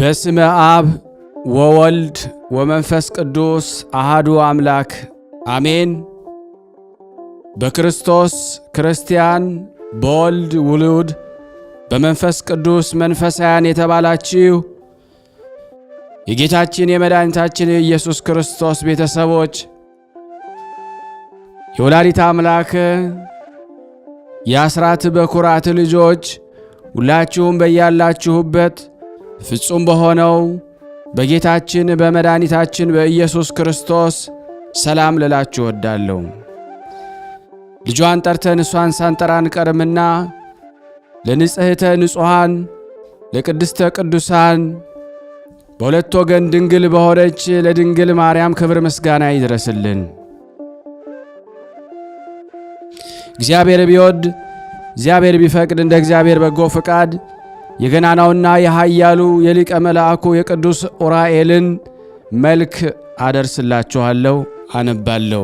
በስመ አብ ወወልድ ወመንፈስ ቅዱስ አሃዱ አምላክ አሜን። በክርስቶስ ክርስቲያን በወልድ ውሉድ በመንፈስ ቅዱስ መንፈሳውያን የተባላችሁ የጌታችን የመድኃኒታችን የኢየሱስ ክርስቶስ ቤተሰቦች የወላዲተ አምላክ የአስራት በኩራት ልጆች ሁላችሁም በያላችሁበት ፍጹም በሆነው በጌታችን በመድኃኒታችን በኢየሱስ ክርስቶስ ሰላም ልላችሁ እወዳለሁ። ልጇን ጠርተን እሷን ሳንጠራን ቀርምና ለንጽሕተ ንጹሐን ለቅድስተ ቅዱሳን በሁለት ወገን ድንግል በሆነች ለድንግል ማርያም ክብር ምስጋና ይድረስልን። እግዚአብሔር ቢወድ እግዚአብሔር ቢፈቅድ እንደ እግዚአብሔር በጎ ፈቃድ የገናናውና የኃያሉ የሊቀ መልአኩ የቅዱስ ኡራኤልን መልክ አደርስላችኋለሁ፣ አነባለሁ።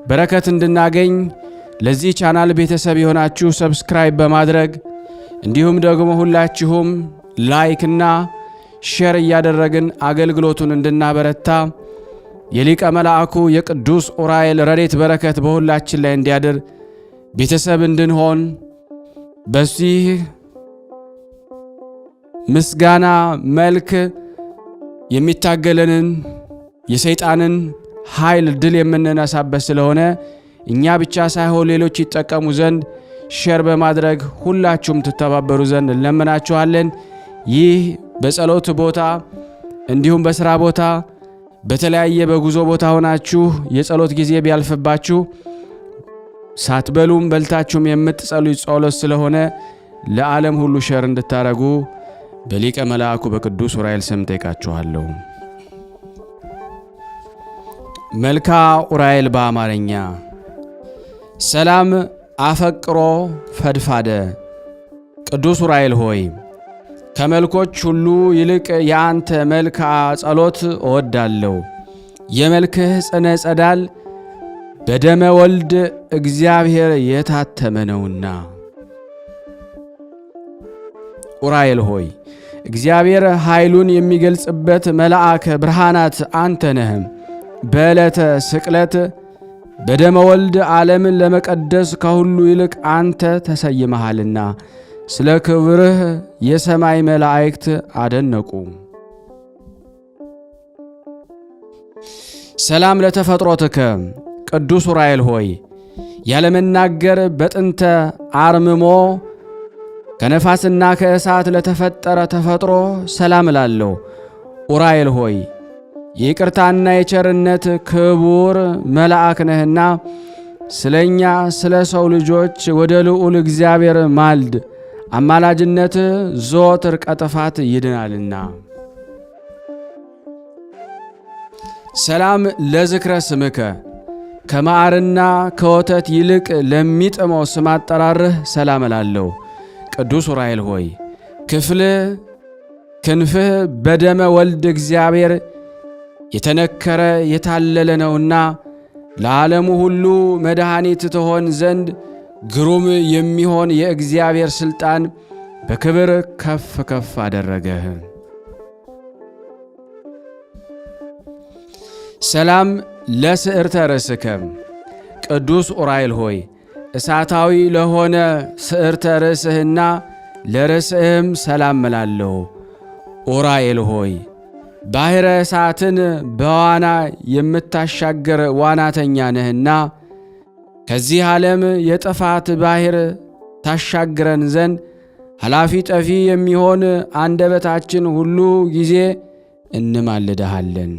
በረከት እንድናገኝ ለዚህ ቻናል ቤተሰብ የሆናችሁ ሰብስክራይብ በማድረግ እንዲሁም ደግሞ ሁላችሁም ላይክና ሼር እያደረግን አገልግሎቱን እንድናበረታ የሊቀ መልአኩ የቅዱስ ኡራኤል ረድኤት በረከት በሁላችን ላይ እንዲያድር ቤተሰብ እንድንሆን በዚህ ምስጋና መልክ የሚታገለንን የሰይጣንን ኃይል ድል የምንነሳበት ስለሆነ እኛ ብቻ ሳይሆን ሌሎች ይጠቀሙ ዘንድ ሼር በማድረግ ሁላችሁም ትተባበሩ ዘንድ እንለምናችኋለን። ይህ በጸሎት ቦታ እንዲሁም በሥራ ቦታ በተለያየ በጉዞ ቦታ ሆናችሁ የጸሎት ጊዜ ቢያልፍባችሁ ሳትበሉም በልታችሁም የምትጸልዩ ጸሎት ስለሆነ ለዓለም ሁሉ ሼር እንድታረጉ በሊቀ መልአኩ በቅዱስ ኡራኤል ስም ጠይቃችኋለሁ። መልካ ኡራኤል በአማርኛ ሰላም አፈቅሮ ፈድፋደ። ቅዱስ ኡራኤል ሆይ ከመልኮች ሁሉ ይልቅ የአንተ መልካ ጸሎት እወዳለሁ። የመልክህ ጽነ ጸዳል በደመ ወልድ እግዚአብሔር የታተመ ነውና። ኡራኤል ሆይ እግዚአብሔር ኃይሉን የሚገልጽበት መልአከ ብርሃናት አንተ ነህ። በዕለተ ስቅለት በደመ ወልድ ዓለምን ለመቀደስ ከሁሉ ይልቅ አንተ ተሰይመሃልና ስለ ክብርህ የሰማይ መላእክት አደነቁ። ሰላም ለተፈጥሮትከ ቅዱስ ኡራኤል ሆይ ያለመናገር በጥንተ አርምሞ ከነፋስና ከእሳት ለተፈጠረ ተፈጥሮ ሰላም እላለሁ። ኡራኤል ሆይ የይቅርታና የቸርነት ክቡር መልአክ ነህና ስለኛ ስለ ሰው ልጆች ወደ ልዑል እግዚአብሔር ማልድ፣ አማላጅነት ዘወትር ከጥፋት ይድናልና። ሰላም ለዝክረ ስምከ ከማዕርና ከወተት ይልቅ ለሚጥመው ስም አጠራርህ ሰላም እላለሁ። ቅዱስ ኡራኤል ሆይ ክንፍህ በደመ ወልድ እግዚአብሔር የተነከረ የታለለ ነውና ለዓለሙ ሁሉ መድኃኒት ትሆን ዘንድ ግሩም የሚሆን የእግዚአብሔር ሥልጣን በክብር ከፍ ከፍ አደረገህ። ሰላም ለስዕርተ ርእስከ ቅዱስ ኡራኤል ሆይ እሳታዊ ለሆነ ስዕርተ ርእስህና ለርእስህም ሰላም እላለሁ። ኡራኤል ሆይ ባሕረ እሳትን በዋና የምታሻገር ዋናተኛ ነህና ከዚህ ዓለም የጥፋት ባሕር ታሻግረን ዘንድ ኃላፊ ጠፊ የሚሆን አንደበታችን ሁሉ ጊዜ እንማልድሃለን።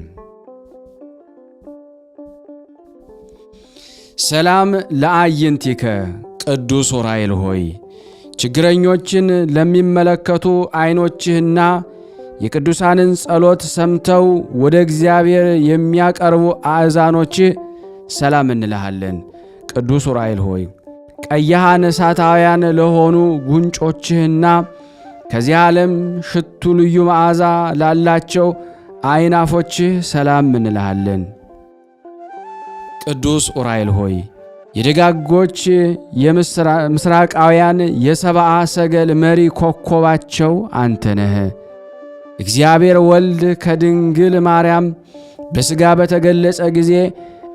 ሰላም ለአዕይንቲከ ቅዱስ ኡራኤል ሆይ ችግረኞችን ለሚመለከቱ ዐይኖችህና የቅዱሳንን ጸሎት ሰምተው ወደ እግዚአብሔር የሚያቀርቡ አእዛኖችህ ሰላም እንልሃለን። ቅዱስ ኡራኤል ሆይ ቀያሃን እሳታውያን ለሆኑ ጉንጮችህና ከዚህ ዓለም ሽቱ ልዩ መዓዛ ላላቸው አይናፎችህ ሰላም እንልሃለን። ቅዱስ ኡራኤል ሆይ የደጋጎች የምስራቃውያን የሰብአ ሰገል መሪ ኮከባቸው አንተ ነህ። እግዚአብሔር ወልድ ከድንግል ማርያም በሥጋ በተገለጸ ጊዜ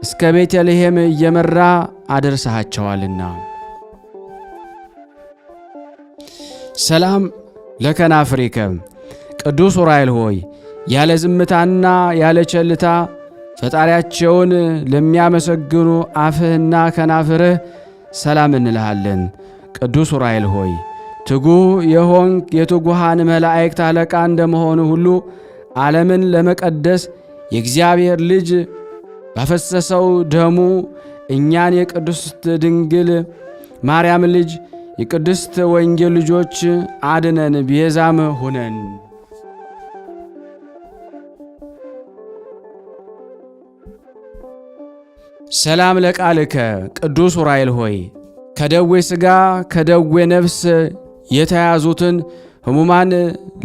እስከ ቤተልሔም እየመራ አደርሰሃቸዋልና። ሰላም ለከናፍሪከ ቅዱስ ዑራኤል ሆይ ያለ ዝምታና ያለ ቸልታ ፈጣሪያቸውን ለሚያመሰግኑ አፍህና ከናፍርህ ሰላም እንልሃለን። ቅዱስ ዑራኤል ሆይ ትጉህ የሆንክ የትጉሃን መላእክት አለቃ እንደመሆኑ ሁሉ ዓለምን ለመቀደስ የእግዚአብሔር ልጅ ባፈሰሰው ደሙ እኛን የቅድስት ድንግል ማርያም ልጅ የቅድስት ወንጌል ልጆች አድነን፣ ቤዛም ሁነን። ሰላም ለቃልከ ቅዱስ ዑራኤል ሆይ ከደዌ ሥጋ ከደዌ ነፍስ የተያዙትን ሕሙማን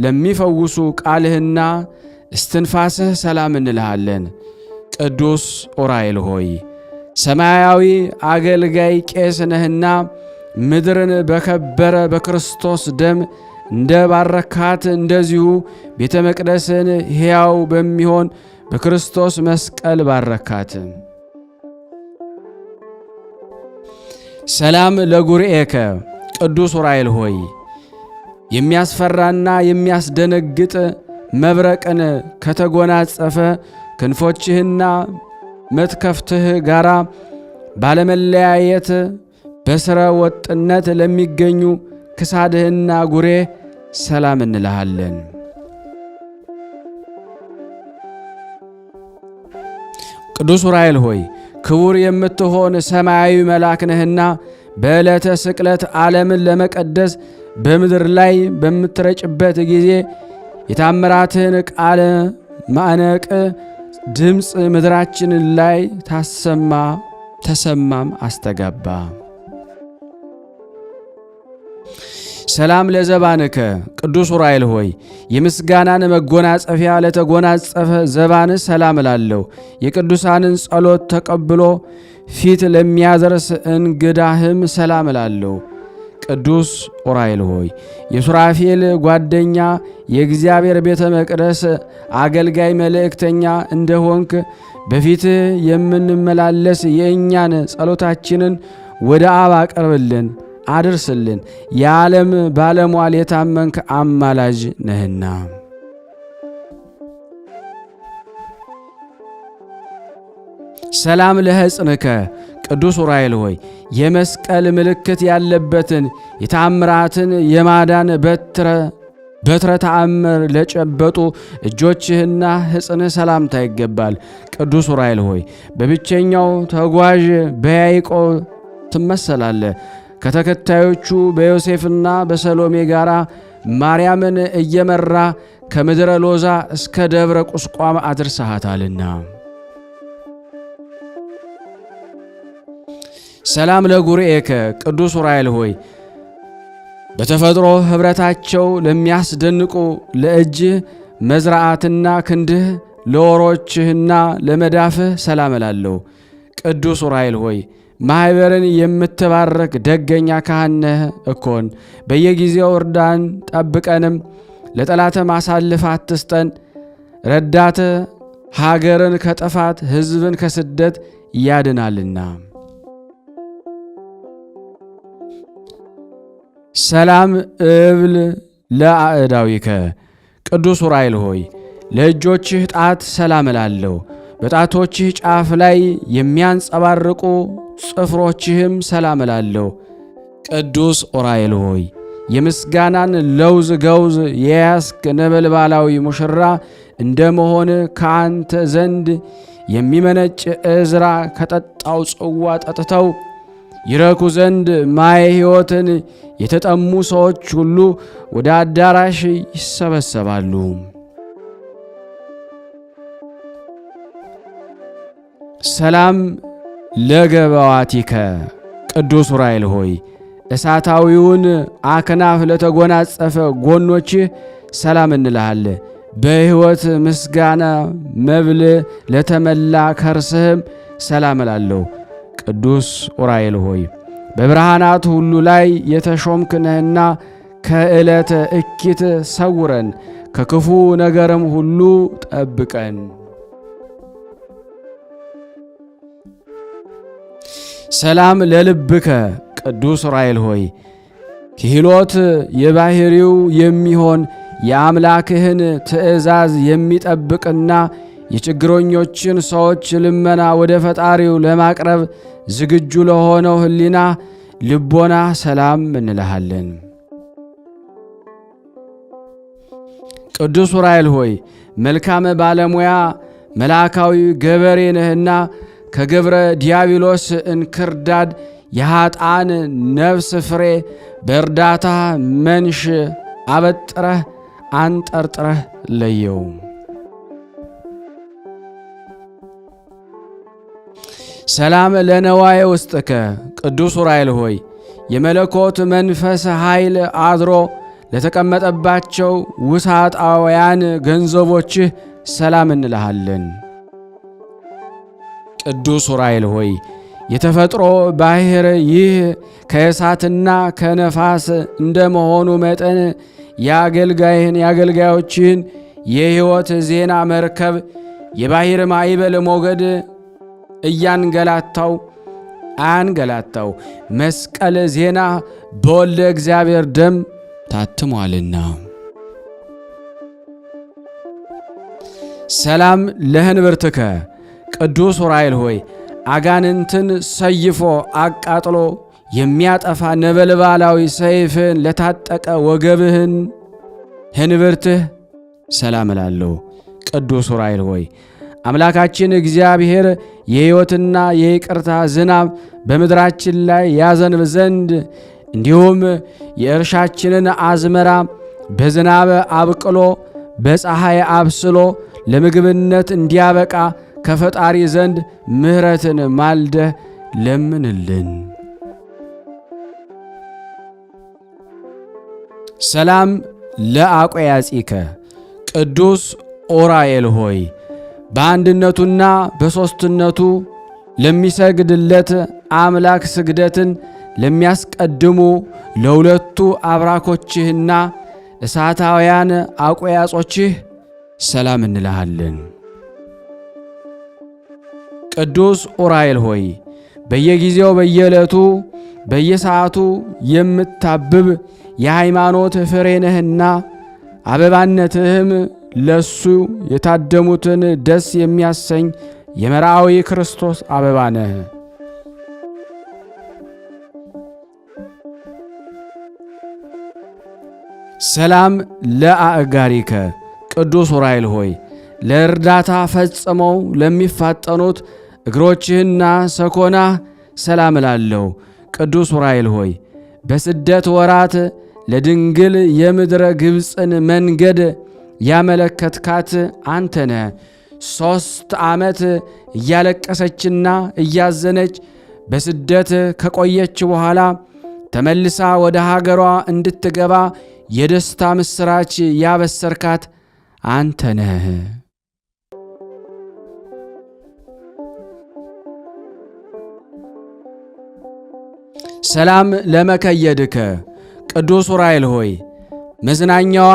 ለሚፈውሱ ቃልህና እስትንፋስህ ሰላም እንልሃለን። ቅዱስ ዑራኤል ሆይ ሰማያዊ አገልጋይ ቄስ ነህና ምድርን በከበረ በክርስቶስ ደም እንደ ባረካት እንደዚሁ ቤተ መቅደስን ሕያው በሚሆን በክርስቶስ መስቀል ባረካት። ሰላም ለጉርኤከ ቅዱስ ዑራኤል ሆይ የሚያስፈራና የሚያስደነግጥ መብረቅን ከተጎናጸፈ ክንፎችህና መትከፍትህ ጋራ ባለመለያየት በሥረ ወጥነት ለሚገኙ ክሳድህና ጉሬ ሰላም እንልሃለን። ቅዱስ ዑራኤል ሆይ ክቡር የምትሆን ሰማያዊ መልአክ ነህና በዕለተ ስቅለት ዓለምን ለመቀደስ በምድር ላይ በምትረጭበት ጊዜ የታምራትህን ቃለ ማዕነቅ ድምፅ ምድራችን ላይ ተሰማም አስተጋባ። ሰላም ለዘባንከ ቅዱስ ዑራኤል ሆይ የምስጋናን መጎናጸፊያ ለተጎናጸፈ ዘባን ሰላም እላለሁ። የቅዱሳንን ጸሎት ተቀብሎ ፊት ለሚያደርስ እንግዳህም ሰላም እላለሁ። ቅዱስ ዑራኤል ሆይ የሱራፌል ጓደኛ የእግዚአብሔር ቤተ መቅደስ አገልጋይ መልእክተኛ እንደሆንክ በፊትህ የምንመላለስ የእኛን ጸሎታችንን ወደ አብ አቀርብልን አድርስልን። የዓለም ባለሟል የታመንክ አማላጅ ነህና። ሰላም ለሕፅንከ ቅዱስ ዑራኤል ሆይ የመስቀል ምልክት ያለበትን የታምራትን የማዳን በትረ ተአምር ለጨበጡ እጆችህና ሕፅንህ ሰላምታ ይገባል። ቅዱስ ዑራኤል ሆይ በብቸኛው ተጓዥ በያዕቆብ ትመሰላለህ። ከተከታዮቹ በዮሴፍና በሰሎሜ ጋር ማርያምን እየመራ ከምድረ ሎዛ እስከ ደብረ ቁስቋም አድርሰሃታልና። ሰላም ለጉርኤከ ቅዱስ ዑራኤል ሆይ በተፈጥሮ ኅብረታቸው ለሚያስደንቁ ለእጅህ መዝራዓትና ክንድህ ለወሮችህና ለመዳፍህ ሰላም እላለሁ። ቅዱስ ዑራኤል ሆይ ማኅበርን የምትባረክ ደገኛ ካህን ነህ እኮን። በየጊዜው እርዳን ጠብቀንም፣ ለጠላትም አሳልፈህ አትስጠን። ረዳት ሀገርን ከጥፋት ሕዝብን ከስደት ያድናልና። ሰላም እብል ለአእዳዊከ ቅዱስ ዑራኤል ሆይ ለእጆችህ ጣት ሰላም እላለሁ። በጣቶችህ ጫፍ ላይ የሚያንጸባርቁ ጽፍሮችህም ሰላም እላለሁ። ቅዱስ ዑራኤል ሆይ የምስጋናን ለውዝ ገውዝ የያዝክ ነበልባላዊ ሙሽራ እንደመሆን ከአንተ ዘንድ የሚመነጭ ዕዝራ ከጠጣው ጽዋ ጠጥተው ይረኩ ዘንድ ማየ ሕይወትን የተጠሙ ሰዎች ሁሉ ወደ አዳራሽ ይሰበሰባሉ። ሰላም ለገባዋቲከ ቅዱስ ዑራኤል ሆይ እሳታዊውን አክናፍ ለተጎናጸፈ ጎኖችህ ሰላም እንልሃለን። በሕይወት ምስጋና መብል ለተመላ ከርስህም ሰላም እላለሁ። ቅዱስ ዑራኤል ሆይ በብርሃናት ሁሉ ላይ የተሾምክ ነህና ከዕለተ እኪት ሰውረን፣ ከክፉ ነገርም ሁሉ ጠብቀን። ሰላም ለልብከ ቅዱስ ዑራኤል ሆይ ክህሎት የባህሪው የሚሆን የአምላክህን ትእዛዝ የሚጠብቅና የችግረኞችን ሰዎች ልመና ወደ ፈጣሪው ለማቅረብ ዝግጁ ለሆነው ሕሊና ልቦና ሰላም እንልሃለን። ቅዱስ ዑራኤል ሆይ መልካም ባለሙያ መልአካዊ ገበሬ ነህና ከገብረ ዲያብሎስ እንክርዳድ የኀጣን ነፍስ ፍሬ በእርዳታ መንሽ አበጥረህ አንጠርጥረህ ለየው። ሰላም ለነዋየ ውስጥከ ቅዱስ ዑራኤል ሆይ የመለኮት መንፈስ ኃይል አድሮ ለተቀመጠባቸው ውሳጣውያን ገንዘቦችህ ሰላም እንልሃለን። ቅዱስ ዑራኤል ሆይ የተፈጥሮ ባሕር ይህ ከእሳትና ከነፋስ እንደመሆኑ መጠን የአገልጋዮችህን የሕይወት ዜና መርከብ የባሕር ማዕበል ሞገድ አያንገላታው መስቀል ዜና በወልደ እግዚአብሔር ደም ታትሟልና። ሰላም ለህንብርትከ ቅዱስ ዑራኤል ሆይ አጋንንትን ሰይፎ አቃጥሎ የሚያጠፋ ነበልባላዊ ሰይፍን ለታጠቀ ወገብህን ህንብርትህ ሰላም እላለሁ። ቅዱስ ዑራኤል ሆይ አምላካችን እግዚአብሔር የሕይወትና የይቅርታ ዝናብ በምድራችን ላይ ያዘንብ ዘንድ እንዲሁም የእርሻችንን አዝመራ በዝናብ አብቅሎ በፀሐይ አብስሎ ለምግብነት እንዲያበቃ ከፈጣሪ ዘንድ ምሕረትን ማልደህ ለምንልን። ሰላም ለአቆያጺከ ቅዱስ ዑራኤል ሆይ በአንድነቱና በሦስትነቱ ለሚሰግድለት አምላክ ስግደትን ለሚያስቀድሙ ለሁለቱ አብራኮችህና እሳታውያን አቆያጾችህ ሰላም እንልሃለን። ቅዱስ ዑራኤል ሆይ በየጊዜው በየዕለቱ በየሰዓቱ የምታብብ የሃይማኖት ፍሬ ነህና አበባነትህም ለሱ የታደሙትን ደስ የሚያሰኝ የመርአዊ ክርስቶስ አበባ ነህ። ሰላም ለአእጋሪከ ቅዱስ ዑራኤል ሆይ ለእርዳታ ፈጽመው ለሚፋጠኑት እግሮችህና ሰኮናህ ሰላም እላለሁ። ቅዱስ ዑራኤል ሆይ በስደት ወራት ለድንግል የምድረ ግብፅን መንገድ ያመለከትካት አንተ ነህ። 3 ዓመት እያለቀሰችና እያዘነች በስደት ከቆየች በኋላ ተመልሳ ወደ ሀገሯ እንድትገባ የደስታ ምስራች ያበሰርካት አንተ ነህ። ሰላም ለመከየድከ ቅዱስ ዑራኤል ሆይ መዝናኛዋ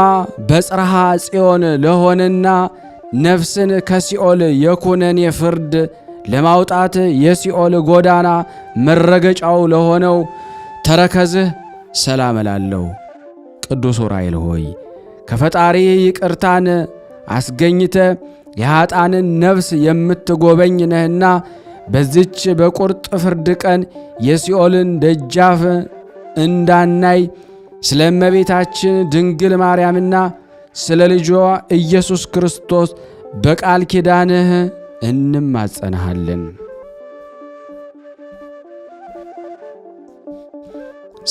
በጽርሐ ጽዮን ለሆነና ነፍስን ከሲኦል የኩነኔ ፍርድ ለማውጣት የሲኦል ጎዳና መረገጫው ለሆነው ተረከዝህ ሰላም እላለሁ። ቅዱስ ዑራኤል ሆይ ከፈጣሪ ይቅርታን አስገኝተ የኀጣንን ነፍስ የምትጎበኝ ነህና በዚች በቁርጥ ፍርድ ቀን የሲኦልን ደጃፍ እንዳናይ ስለ እመቤታችን ድንግል ማርያምና ስለ ልጇ ኢየሱስ ክርስቶስ በቃል ኪዳንህ እንማጸንሃለን።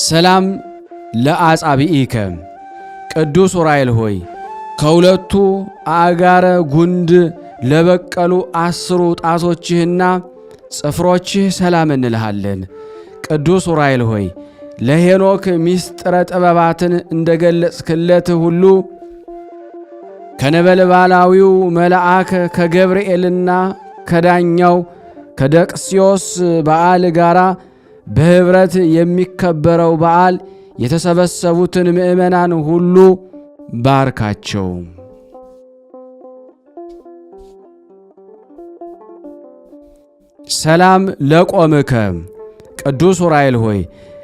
ሰላም ለአጻብኢከ ቅዱስ ዑራኤል ሆይ ከሁለቱ አጋረ ጉንድ ለበቀሉ 10 ጣቶችህና ጽፍሮችህ ሰላም እንልሃለን። ቅዱስ ዑራኤል ሆይ ለሄኖክ ሚስጥረ ጥበባትን እንደገለጽክለት ሁሉ ከነበልባላዊው መልአክ ከገብርኤልና ከዳኛው ከደቅስዮስ በዓል ጋር በኅብረት የሚከበረው በዓል የተሰበሰቡትን ምእመናን ሁሉ ባርካቸው። ሰላም ለቆምከ ቅዱስ ዑራኤል ሆይ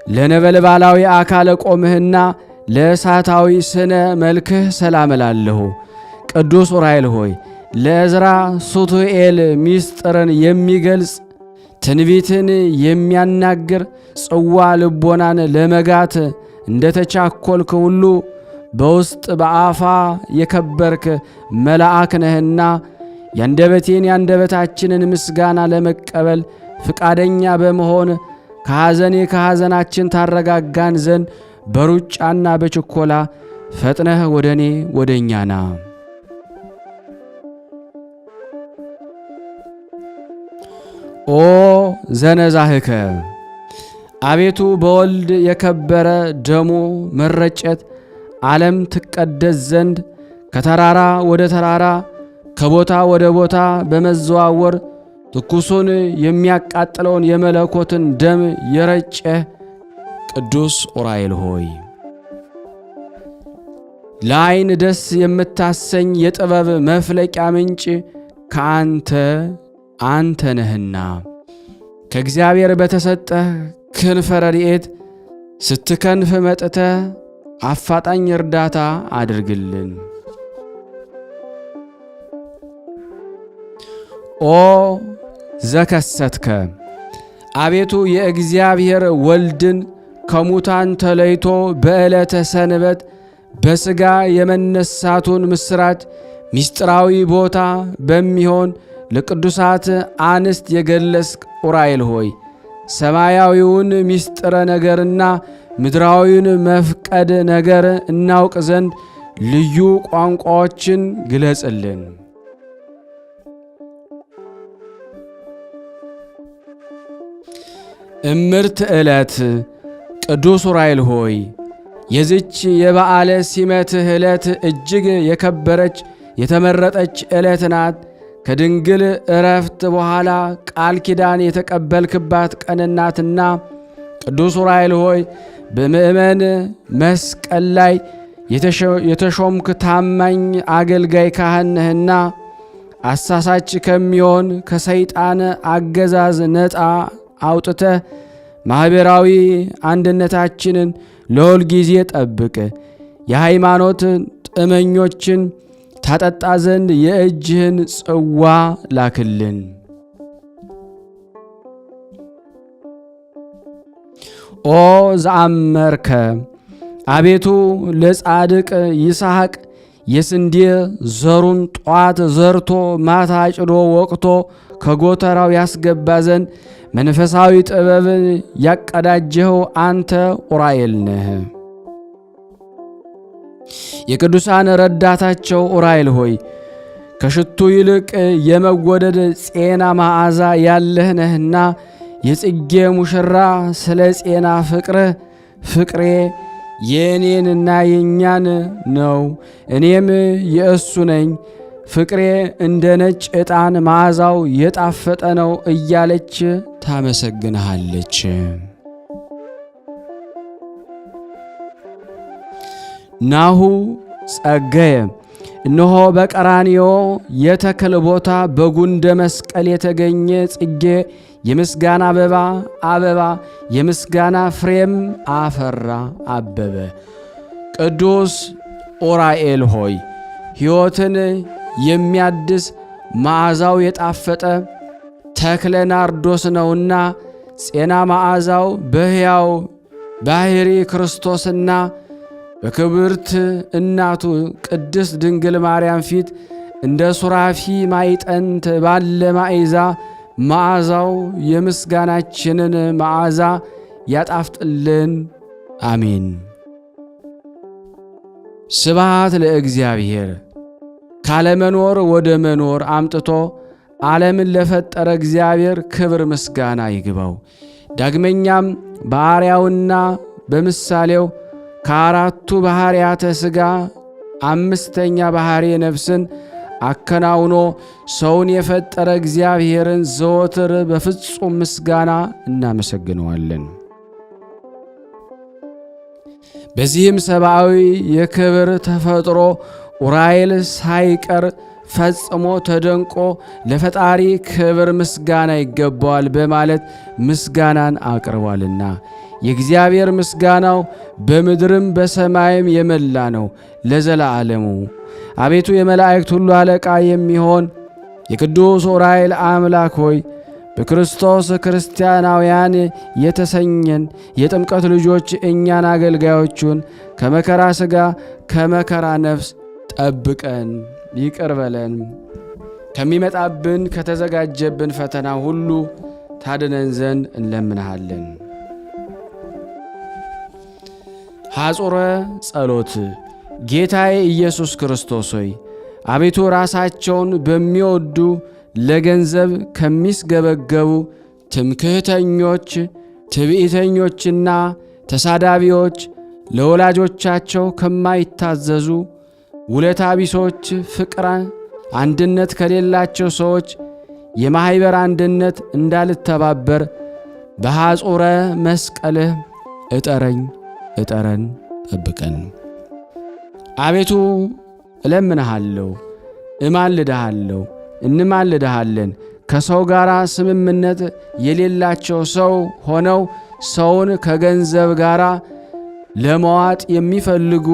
ለነበልባላዊ አካለ ቆምህና ለእሳታዊ ስነ መልክህ ሰላም እላለሁ። ቅዱስ ዑራኤል ሆይ ለዕዝራ ሱቱኤል ሚስጥርን የሚገልጽ ትንቢትን የሚያናግር ጽዋ ልቦናን ለመጋት እንደ ተቻኰልክ ሁሉ በውስጥ በአፋ የከበርክ መልአክ ነህና ያንደበቴን ያንደበታችንን ምስጋና ለመቀበል ፍቃደኛ በመሆን ከሐዘናችን ታረጋጋን ዘንድ በሩጫና በችኮላ ፈጥነህ ወደ እኛ ና። ኦ ዘነዛህከ አቤቱ በወልድ የከበረ ደሙ መረጨት ዓለም ትቀደስ ዘንድ ከተራራ ወደ ተራራ ከቦታ ወደ ቦታ በመዘዋወር ትኩሱን የሚያቃጥለውን የመለኮትን ደም የረጨ ቅዱስ ዑራኤል ሆይ ለዓይን ደስ የምታሰኝ የጥበብ መፍለቂያ ምንጭ አንተ ነህና ከእግዚአብሔር በተሰጠህ ክንፈ ረድኤት ስትከንፍ መጥተህ አፋጣኝ እርዳታ አድርግልን። ኦ ዘከሰትከ አቤቱ የእግዚአብሔር ወልድን ከሙታን ተለይቶ በዕለተ ሰንበት በሥጋ የመነሳቱን ምስራት ምስጢራዊ ቦታ በሚሆን ለቅዱሳት አንስት የገለጽክ ዑራኤል ሆይ ሰማያዊውን ምስጢረ ነገርና ምድራዊውን መፍቀድ ነገር እናውቅ ዘንድ ልዩ ቋንቋዎችን ግለጽልን። እምርት ዕለት ቅዱስ ዑራኤል ሆይ የዚች የበዓለ ሲመትህ ዕለት እጅግ የከበረች የተመረጠች ዕለት ናት። ከድንግል ዕረፍት በኋላ ቃል ኪዳን የተቀበልክባት ቀንናትና ቅዱስ ዑራኤል ሆይ በምእመን መስቀል ላይ የተሾምክ ታማኝ አገልጋይ ካህን ነህና አሳሳች ከሚሆን ከሰይጣን አገዛዝ ነፃ አውጥተህ ማኅበራዊ አንድነታችንን ለሁል ጊዜ ጠብቅ። የሃይማኖት ጥመኞችን ታጠጣ ዘንድ የእጅህን ጽዋ ላክልን። ኦ ዘአመርከ አቤቱ ለጻድቅ ይስሐቅ የስንዴ ዘሩን ጧት ዘርቶ ማታ አጭዶ ወቅቶ ከጎተራው ያስገባ ዘንድ መንፈሳዊ ጥበብን ያቀዳጀኸው አንተ ዑራኤል ነህ። የቅዱሳን ረዳታቸው ዑራኤል ሆይ ከሽቱ ይልቅ የመወደድ ጼና መዓዛ ያለህ ነህና የጽጌ ሙሽራ ስለ ጼና ፍቅሬ የእኔንና የእኛን ነው፣ እኔም የእሱ ነኝ። ፍቅሬ እንደ ነጭ ዕጣን መዓዛው የጣፈጠ ነው እያለች ታመሰግንሃለች። ናሁ ጸገየ እነሆ በቀራንዮ የተክል ቦታ በጉንደ መስቀል የተገኘ ጽጌ የምስጋና አበባ የምስጋና ፍሬም አፈራ አበበ። ቅዱስ ዑራኤል ሆይ ሕይወትን የሚያድስ መዓዛው የጣፈጠ ተክለ ናርዶስ ነውና ጼና መዓዛው በሕያው ባሕሪ ክርስቶስና በክብርት እናቱ ቅድስት ድንግል ማርያም ፊት እንደ ሱራፊ ማይጠንት ባለ ማዕዛ መዓዛው የምስጋናችንን መዓዛ ያጣፍጥልን። አሜን። ስብሐት ለእግዚአብሔር። ካለመኖር ወደ መኖር አምጥቶ ዓለምን ለፈጠረ እግዚአብሔር ክብር ምስጋና ይግባው። ዳግመኛም በአርአያውና በምሳሌው ከአራቱ ባሕርያተ ሥጋ አምስተኛ ባሕርየ ነፍስን አከናውኖ ሰውን የፈጠረ እግዚአብሔርን ዘወትር በፍጹም ምስጋና እናመሰግነዋለን። በዚህም ሰብአዊ የክብር ተፈጥሮ ዑራኤል ሳይቀር ፈጽሞ ተደንቆ ለፈጣሪ ክብር ምስጋና ይገባዋል በማለት ምስጋናን አቅርቧልና የእግዚአብሔር ምስጋናው በምድርም በሰማይም የመላ ነው ለዘላለሙ። አቤቱ የመላእክት ሁሉ አለቃ የሚሆን የቅዱስ ዑራኤል አምላክ ሆይ በክርስቶስ ክርስቲያናውያን የተሰኘን የጥምቀት ልጆች እኛን አገልጋዮቹን ከመከራ ሥጋ ከመከራ ነፍስ ጠብቀን ይቅር በለን። ከሚመጣብን ከተዘጋጀብን ፈተና ሁሉ ታድነን ዘንድ እንለምንሃለን። ሐጹረ ጸሎት። ጌታዬ ኢየሱስ ክርስቶስ ሆይ አቤቱ ራሳቸውን በሚወዱ ለገንዘብ ከሚስገበገቡ ትምክህተኞች፣ ትዕቢተኞችና ተሳዳቢዎች፣ ለወላጆቻቸው ከማይታዘዙ ውለታ ቢሶች፣ ፍቅር አንድነት ከሌላቸው ሰዎች የማኅበር አንድነት እንዳልተባበር በሐጹረ መስቀልህ እጠረን ጠብቀን። አቤቱ እለምንሃለሁ፣ እማልድሃለሁ፣ እንማልድሃለን። ከሰው ጋር ስምምነት የሌላቸው ሰው ሆነው ሰውን ከገንዘብ ጋር ለመዋጥ የሚፈልጉ፣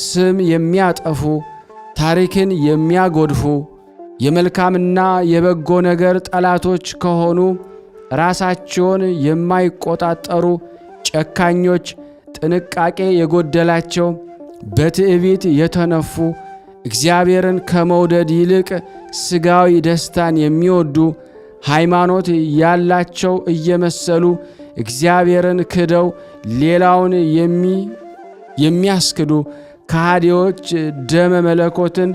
ስም የሚያጠፉ፣ ታሪክን የሚያጎድፉ፣ የመልካምና የበጎ ነገር ጠላቶች ከሆኑ ራሳቸውን የማይቆጣጠሩ ጨካኞች፣ ጥንቃቄ የጎደላቸው፣ በትዕቢት የተነፉ፣ እግዚአብሔርን ከመውደድ ይልቅ ሥጋዊ ደስታን የሚወዱ፣ ሃይማኖት ያላቸው እየመሰሉ እግዚአብሔርን ክደው ሌላውን የሚያስክዱ ከሃዲዎች፣ ደመ መለኮትን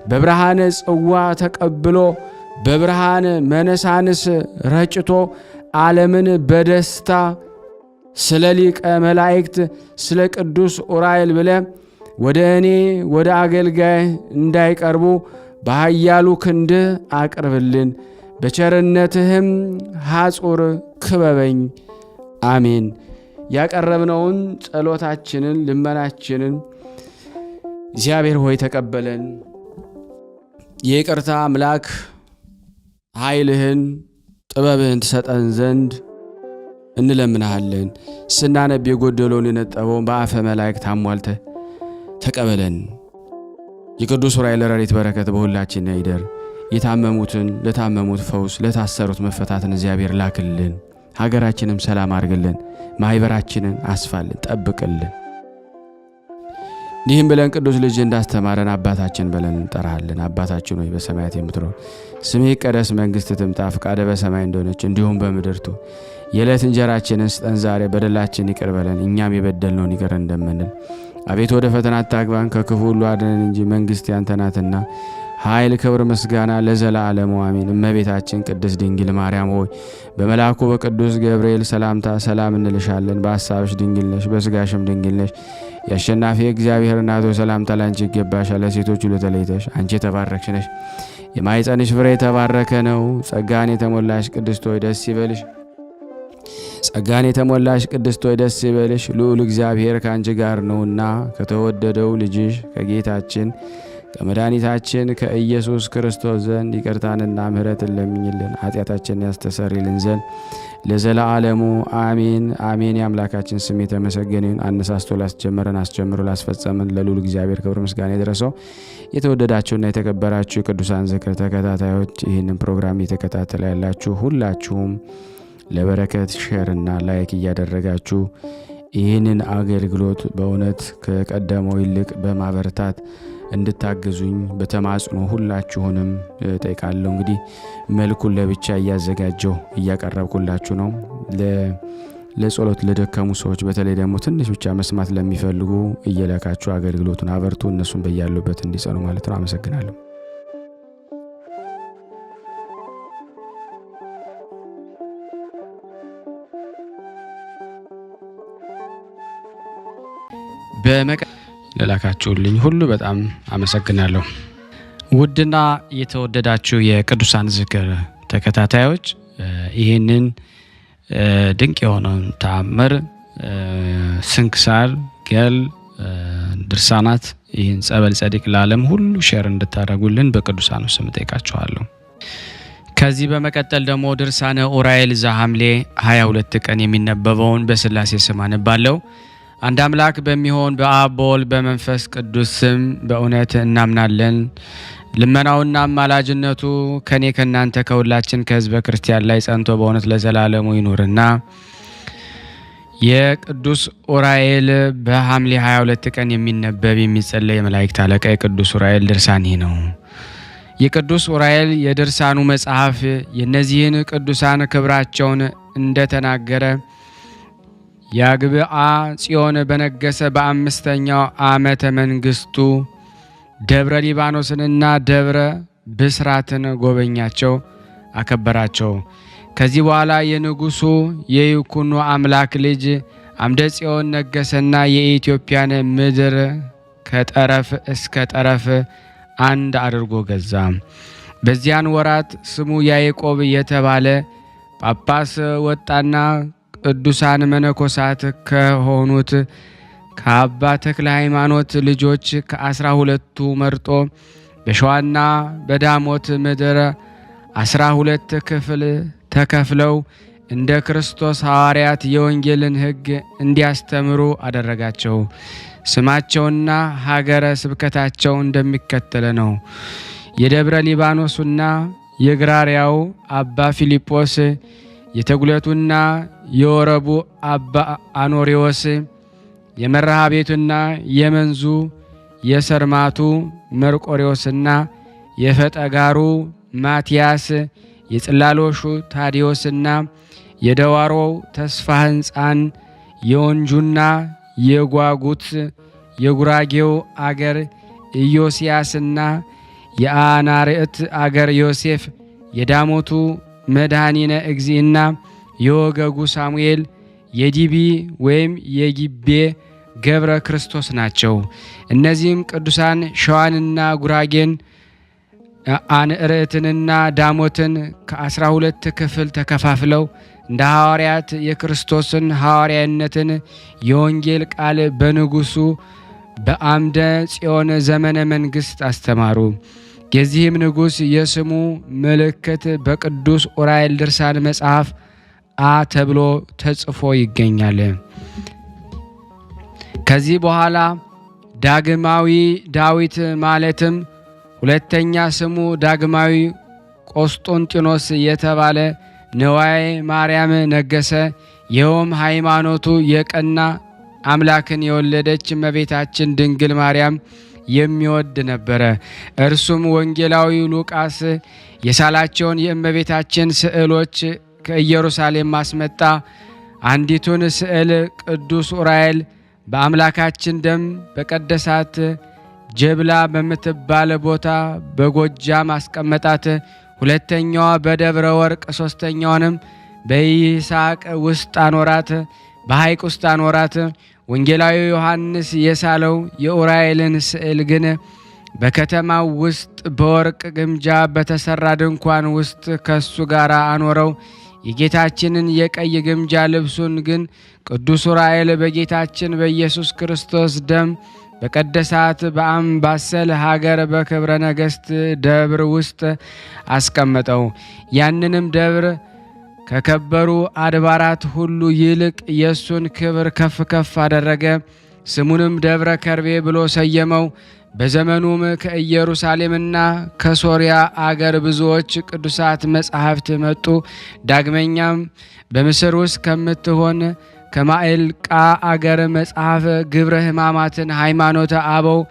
በብርሃነ ጽዋ ተቀብሎ በብርሃን መነሳንስ ረጭቶ ዓለምን በደስታ ስለ ሊቀ መላእክት ስለ ቅዱስ ዑራኤል ብለ ወደ እኔ ወደ አገልጋይ እንዳይቀርቡ በኃያሉ ክንድህ አቅርብልን። በቸርነትህም ሐጹር ክበበኝ። አሜን። ያቀረብነውን ጸሎታችንን ልመናችንን እግዚአብሔር ሆይ ተቀበለን። የይቅርታ አምላክ ኃይልህን ጥበብህን ትሰጠን ዘንድ እንለምንሃለን። ስናነብ የጎደለውን የነጠበውን በአፈ መላእክት አሟልተህ ተቀበለን። የቅዱስ ዑራኤል ረድኤት በረከት በሁላችን ይደር። የታመሙትን ለታመሙት ፈውስ፣ ለታሰሩት መፈታትን እግዚአብሔር ላክልን። ሀገራችንም ሰላም አድርግልን። ማኅበራችንን አስፋልን፣ ጠብቅልን። ይህም ብለን ቅዱስ ልጅ እንዳስተማረን አባታችን ብለን እንጠራሃለን። አባታችን ሆይ በሰማያት የምትኖር ስምህ ይቀደስ፣ መንግሥትህ ትምጣ፣ ፈቃድህ በሰማይ እንደሆነች እንዲሁም በምድር ትሁን። የዕለት እንጀራችንን ስጠን ዛሬ፣ በደላችን ይቅር በለን እኛም የበደልነውን ይቅር እንደምንል። አቤቱ ወደ ፈተና አታግባን ከክፉ ሁሉ አድነን እንጂ መንግሥት ያንተ ናትና ኃይል፣ ክብር፣ ምስጋና ለዘላለሙ አሜን። እመቤታችን ቅድስት ድንግል ማርያም ሆይ በመልአኩ በቅዱስ ገብርኤል ሰላምታ ሰላም እንልሻለን። በሐሳብሽ ድንግል ነሽ፣ በሥጋሽም ድንግል ነሽ። የአሸናፊ እግዚአብሔር እናቱ ሰላምታ ላንቺ ይገባሻል። ለሴቶች ሁሉ ተለይተሽ አንቺ የተባረክሽ ነሽ፣ የማኅፀንሽ ፍሬ የተባረከ ነው። ጸጋን የተሞላሽ ቅድስት ሆይ ደስ ይበልሽ። ጸጋን የተሞላሽ ቅድስት ሆይ ደስ ይበልሽ፣ ልዑል እግዚአብሔር ከአንቺ ጋር ነውና ከተወደደው ልጅሽ ከጌታችን ከመድኃኒታችን ከኢየሱስ ክርስቶስ ዘንድ ይቅርታንና ምሕረትን ለምኝልን ኃጢአታችንን ያስተሰርይልን ዘንድ ለዘላለሙ አሜን አሜን። የአምላካችን ስም የተመሰገነ ይሁን። አነሳስቶ ላስጀመረን አስጀምሮ ላስፈጸመን ለልዑል እግዚአብሔር ክብር ምስጋና ይድረሰው። የተወደዳችሁና የተከበራችሁ የቅዱሳን ዝክር ተከታታዮች ይህንን ፕሮግራም እየተከታተለ ያላችሁ ሁላችሁም ለበረከት ሼርና ላይክ እያደረጋችሁ ይህንን አገልግሎት በእውነት ከቀደመው ይልቅ በማበረታት እንድታገዙኝ በተማጽኖ ሁላችሁንም ጠይቃለሁ። እንግዲህ መልኩን ለብቻ እያዘጋጀው እያቀረብኩላችሁ ነው። ለጸሎት ለደከሙ ሰዎች በተለይ ደግሞ ትንሽ ብቻ መስማት ለሚፈልጉ እየላካችሁ አገልግሎቱን አበርቱ። እነሱም በያሉበት እንዲጸኑ ማለት ነው። አመሰግናለሁ። ለላካችሁልኝ ሁሉ በጣም አመሰግናለሁ። ውድና የተወደዳችሁ የቅዱሳን ዝክር ተከታታዮች ይህንን ድንቅ የሆነውን ተአምር ስንክሳር ገል ድርሳናት ይህን ጸበል ጸዲቅ ለዓለም ሁሉ ሼር እንድታደርጉልን በቅዱሳኑ ስም ጠይቃችኋለሁ። ከዚህ በመቀጠል ደግሞ ድርሳነ ኡራኤል ዘሐምሌ 22 ቀን የሚነበበውን በስላሴ ስም አነባለሁ። አንድ አምላክ በሚሆን በአብ በወልድ በመንፈስ ቅዱስ ስም በእውነት እናምናለን። ልመናውና አማላጅነቱ ከኔ ከናንተ ከሁላችን ከህዝበ ክርስቲያን ላይ ጸንቶ በእውነት ለዘላለሙ ይኑርና የቅዱስ ኡራኤል በሐምሌ 22 ቀን የሚነበብ የሚጸለይ የመላእክት አለቃ የቅዱስ ኡራኤል ድርሳን ነው። የቅዱስ ኡራኤል የድርሳኑ መጽሐፍ የነዚህን ቅዱሳን ክብራቸውን እንደተናገረ ያግብአ ጽዮን በነገሰ በአምስተኛው ዓመተ መንግስቱ ደብረ ሊባኖስንና ደብረ ብስራትን ጎበኛቸው፣ አከበራቸው። ከዚህ በኋላ የንጉሱ የይኩኖ አምላክ ልጅ አምደ ጽዮን ነገሰና የኢትዮጵያን ምድር ከጠረፍ እስከ ጠረፍ አንድ አድርጎ ገዛ። በዚያን ወራት ስሙ ያዕቆብ የተባለ ጳጳስ ወጣና ቅዱሳን መነኮሳት ከሆኑት ከአባ ተክለ ሃይማኖት ልጆች ከ12ቱ መርጦ በሸዋና በዳሞት ምድር 12 ክፍል ተከፍለው እንደ ክርስቶስ ሐዋርያት የወንጌልን ሕግ እንዲያስተምሩ አደረጋቸው። ስማቸውና ሀገረ ስብከታቸው እንደሚከተል ነው። የደብረ ሊባኖሱና የግራሪያው አባ ፊልጶስ፣ የተጉለቱና የወረቡ አባ አኖሪዎስ፣ የመርሃ ቤቱና የመንዙ የሰርማቱ መርቆሪዎስና የፈጠጋሩ ማቲያስ፣ የጽላሎሹ ታዲዮስና የደዋሮው ተስፋ ሕንፃን፣ የወንጁና የጓጉት የጉራጌው አገር ኢዮስያስና የአናርዕት አገር ዮሴፍ፣ የዳሞቱ መድኃኒነ እግዚእና የወገጉ ሳሙኤል፣ የዲቢ ወይም የጊቤ ገብረ ክርስቶስ ናቸው። እነዚህም ቅዱሳን ሸዋንና ጉራጌን አንዕርዕትንና ዳሞትን ከ12 ክፍል ተከፋፍለው እንደ ሐዋርያት የክርስቶስን ሐዋርያነትን የወንጌል ቃል በንጉሱ በአምደ ጽዮን ዘመነ መንግስት አስተማሩ። የዚህም ንጉስ የስሙ ምልክት በቅዱስ ኡራኤል ድርሳን መጽሐፍ አ ተብሎ ተጽፎ ይገኛል። ከዚህ በኋላ ዳግማዊ ዳዊት ማለትም ሁለተኛ ስሙ ዳግማዊ ቆስጦንጢኖስ የተባለ ነዋይ ማርያም ነገሰ። ይኸውም ሃይማኖቱ የቀና አምላክን የወለደች እመቤታችን ድንግል ማርያም የሚወድ ነበረ። እርሱም ወንጌላዊ ሉቃስ የሳላቸውን የእመቤታችን ስዕሎች ከኢየሩሳሌም ማስመጣ። አንዲቱን ስዕል ቅዱስ ኡራኤል በአምላካችን ደም በቀደሳት ጀብላ በምትባል ቦታ በጎጃም አስቀመጣት። ሁለተኛዋ በደብረ ወርቅ፣ ሶስተኛውንም በይስሐቅ ውስጥ አኖራት፣ በሐይቅ ውስጥ አኖራት። ወንጌላዊ ዮሐንስ የሳለው የኡራኤልን ስዕል ግን በከተማው ውስጥ በወርቅ ግምጃ በተሰራ ድንኳን ውስጥ ከሱ ጋር አኖረው። የጌታችንን የቀይ ግምጃ ልብሱን ግን ቅዱስ ኡራኤል በጌታችን በኢየሱስ ክርስቶስ ደም በቀደሳት በአምባሰል ሀገር በክብረ ነገሥት ደብር ውስጥ አስቀመጠው። ያንንም ደብር ከከበሩ አድባራት ሁሉ ይልቅ የሱን ክብር ከፍ ከፍ አደረገ። ስሙንም ደብረ ከርቤ ብሎ ሰየመው። በዘመኑም ከኢየሩሳሌምና ከሶርያ አገር ብዙዎች ቅዱሳት መጻሕፍት መጡ። ዳግመኛም በምስር ውስጥ ከምትሆን ከማኤልቃ አገር መጽሐፍ ግብረ ሕማማትን፣ ሃይማኖተ አበው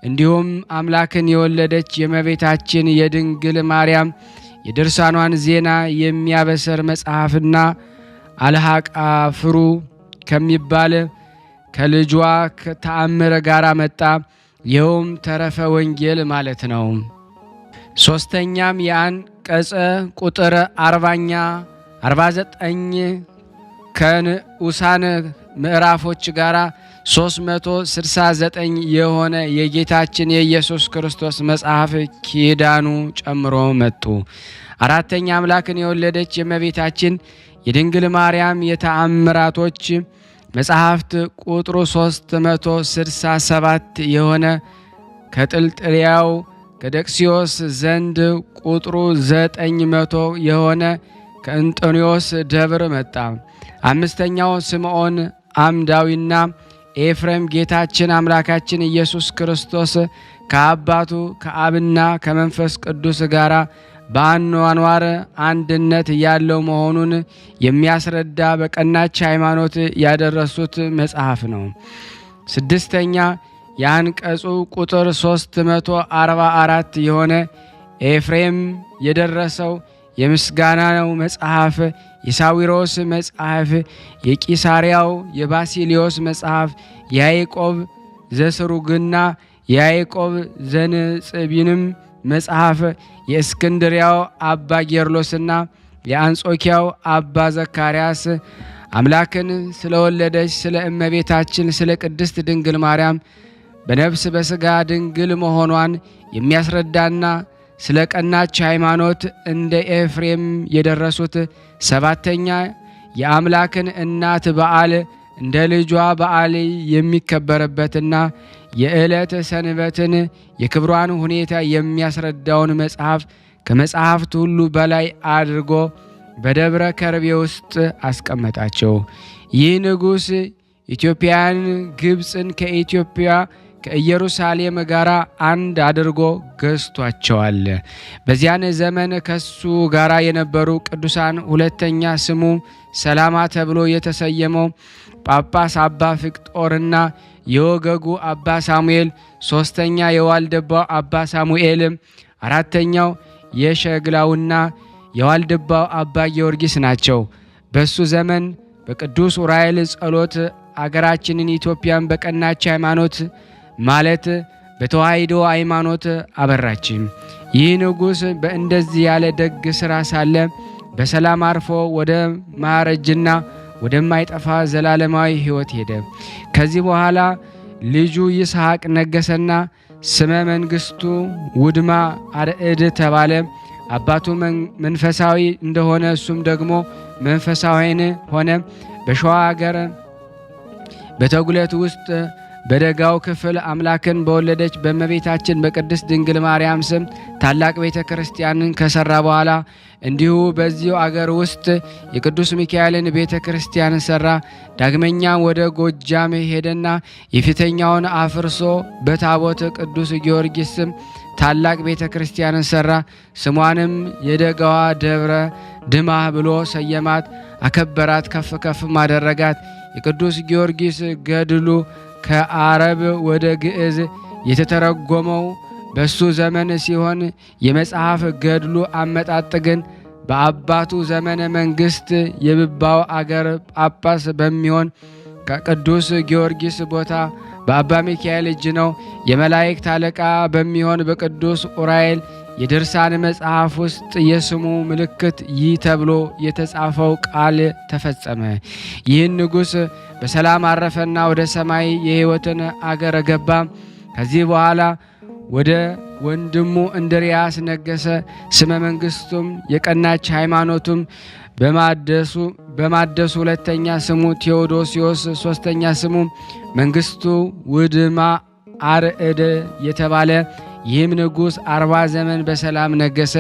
እንዲሁም አምላክን የወለደች የእመቤታችን የድንግል ማርያም የድርሳኗን ዜና የሚያበስር መጽሐፍና አልሃቃ ፍሩ ከሚባል ከልጇ ተአምር ጋር መጣ። ይኸውም ተረፈ ወንጌል ማለት ነው። ሶስተኛም የአንቀጸ ቁጥር 49 ከንዑሳን ምዕራፎች ጋር 369 የሆነ የጌታችን የኢየሱስ ክርስቶስ መጽሐፍ ኪዳኑ ጨምሮ መጡ። አራተኛ አምላክን የወለደች የእመቤታችን የድንግል ማርያም የተአምራቶች መጽሐፍት ቁጥሩ 367 የሆነ ከጥልጥልያው ከደቅሲዮስ ዘንድ ቁጥሩ 900 የሆነ ከእንጦንዮስ ደብር መጣ። አምስተኛው ስምዖን አምዳዊና ኤፍሬም ጌታችን አምላካችን ኢየሱስ ክርስቶስ ከአባቱ ከአብና ከመንፈስ ቅዱስ ጋር በአኗኗር አንድነት ያለው መሆኑን የሚያስረዳ በቀናች ሃይማኖት ያደረሱት መጽሐፍ ነው። ስድስተኛ የአንቀጹ ቁጥር 344 የሆነ ኤፍሬም የደረሰው የምስጋናው መጽሐፍ፣ የሳዊሮስ መጽሐፍ፣ የቂሳሪያው የባሲሊዮስ መጽሐፍ፣ የያዕቆብ ዘስሩግና የያዕቆብ ዘንጽቢንም መጽሐፍ፣ የእስክንድሪያው አባ ጌርሎስና የአንጾኪያው አባ ዘካርያስ አምላክን ስለወለደች ስለ እመቤታችን ስለ ቅድስት ድንግል ማርያም በነፍስ በሥጋ ድንግል መሆኗን የሚያስረዳና ስለ ቀናች ሃይማኖት እንደ ኤፍሬም የደረሱት ሰባተኛ የአምላክን እናት በዓል እንደ ልጇ በዓል የሚከበርበትና የዕለት ሰንበትን የክብሯን ሁኔታ የሚያስረዳውን መጽሐፍ ከመጽሐፍት ሁሉ በላይ አድርጎ በደብረ ከርቤ ውስጥ አስቀመጣቸው። ይህ ንጉሥ ኢትዮጵያን ግብፅን ከኢትዮጵያ ከኢየሩሳሌም ጋር አንድ አድርጎ ገዝቷቸዋል። በዚያን ዘመን ከሱ ጋር የነበሩ ቅዱሳን ሁለተኛ ስሙ ሰላማ ተብሎ የተሰየመው ጳጳስ አባ ፊቅጦርና የወገጉ አባ ሳሙኤል፣ ሶስተኛ የዋልድባው አባ ሳሙኤል፣ አራተኛው የሸግላውና የዋልድባው አባ ጊዮርጊስ ናቸው። በሱ ዘመን በቅዱስ ዑራኤል ጸሎት አገራችንን ኢትዮጵያን በቀናች ሃይማኖት ማለት በተዋሕዶ ሃይማኖት አበራች። ይህ ንጉሥ በእንደዚህ ያለ ደግ ሥራ ሳለ በሰላም አርፎ ወደ ማረጅና ወደማይጠፋ ዘላለማዊ ሕይወት ሄደ። ከዚህ በኋላ ልጁ ይስሐቅ ነገሰና ስመ መንግስቱ ውድማ አርዕድ ተባለ። አባቱ መንፈሳዊ እንደሆነ እሱም ደግሞ መንፈሳዊን ሆነ። በሸዋ ሀገር በተጉለት ውስጥ በደጋው ክፍል አምላክን በወለደች በእመቤታችን በቅድስት ድንግል ማርያም ስም ታላቅ ቤተ ክርስቲያንን ከሰራ በኋላ እንዲሁ በዚሁ አገር ውስጥ የቅዱስ ሚካኤልን ቤተ ክርስቲያን ሰራ። ዳግመኛም ወደ ጎጃም ሄደና የፊተኛውን አፍርሶ በታቦት ቅዱስ ጊዮርጊስ ስም ታላቅ ቤተ ክርስቲያንን ሰራ። ስሟንም የደጋዋ ደብረ ድማህ ብሎ ሰየማት፣ አከበራት፣ ከፍ ከፍም አደረጋት። የቅዱስ ጊዮርጊስ ገድሉ ከአረብ ወደ ግዕዝ የተተረጎመው በሱ ዘመን ሲሆን የመጽሐፍ ገድሉ አመጣጥ ግን በአባቱ ዘመነ መንግስት የብባው አገር ጳጳስ በሚሆን ከቅዱስ ጊዮርጊስ ቦታ በአባ ሚካኤል እጅ ነው። የመላእክት አለቃ በሚሆን በቅዱስ ዑራኤል የድርሳን መጽሐፍ ውስጥ የስሙ ምልክት ይህ ተብሎ የተጻፈው ቃል ተፈጸመ። ይህን ንጉሥ በሰላም አረፈና ወደ ሰማይ የሕይወትን አገር ገባ። ከዚህ በኋላ ወደ ወንድሙ እንድርያስ ነገሰ። ስመ መንግስቱም የቀናች ሃይማኖቱም በማደሱ ሁለተኛ ስሙ ቴዎዶሲዮስ፣ ሶስተኛ ስሙ መንግስቱ ውድማ አርዕድ የተባለ ይህም ንጉሥ 40 ዘመን በሰላም ነገሰ።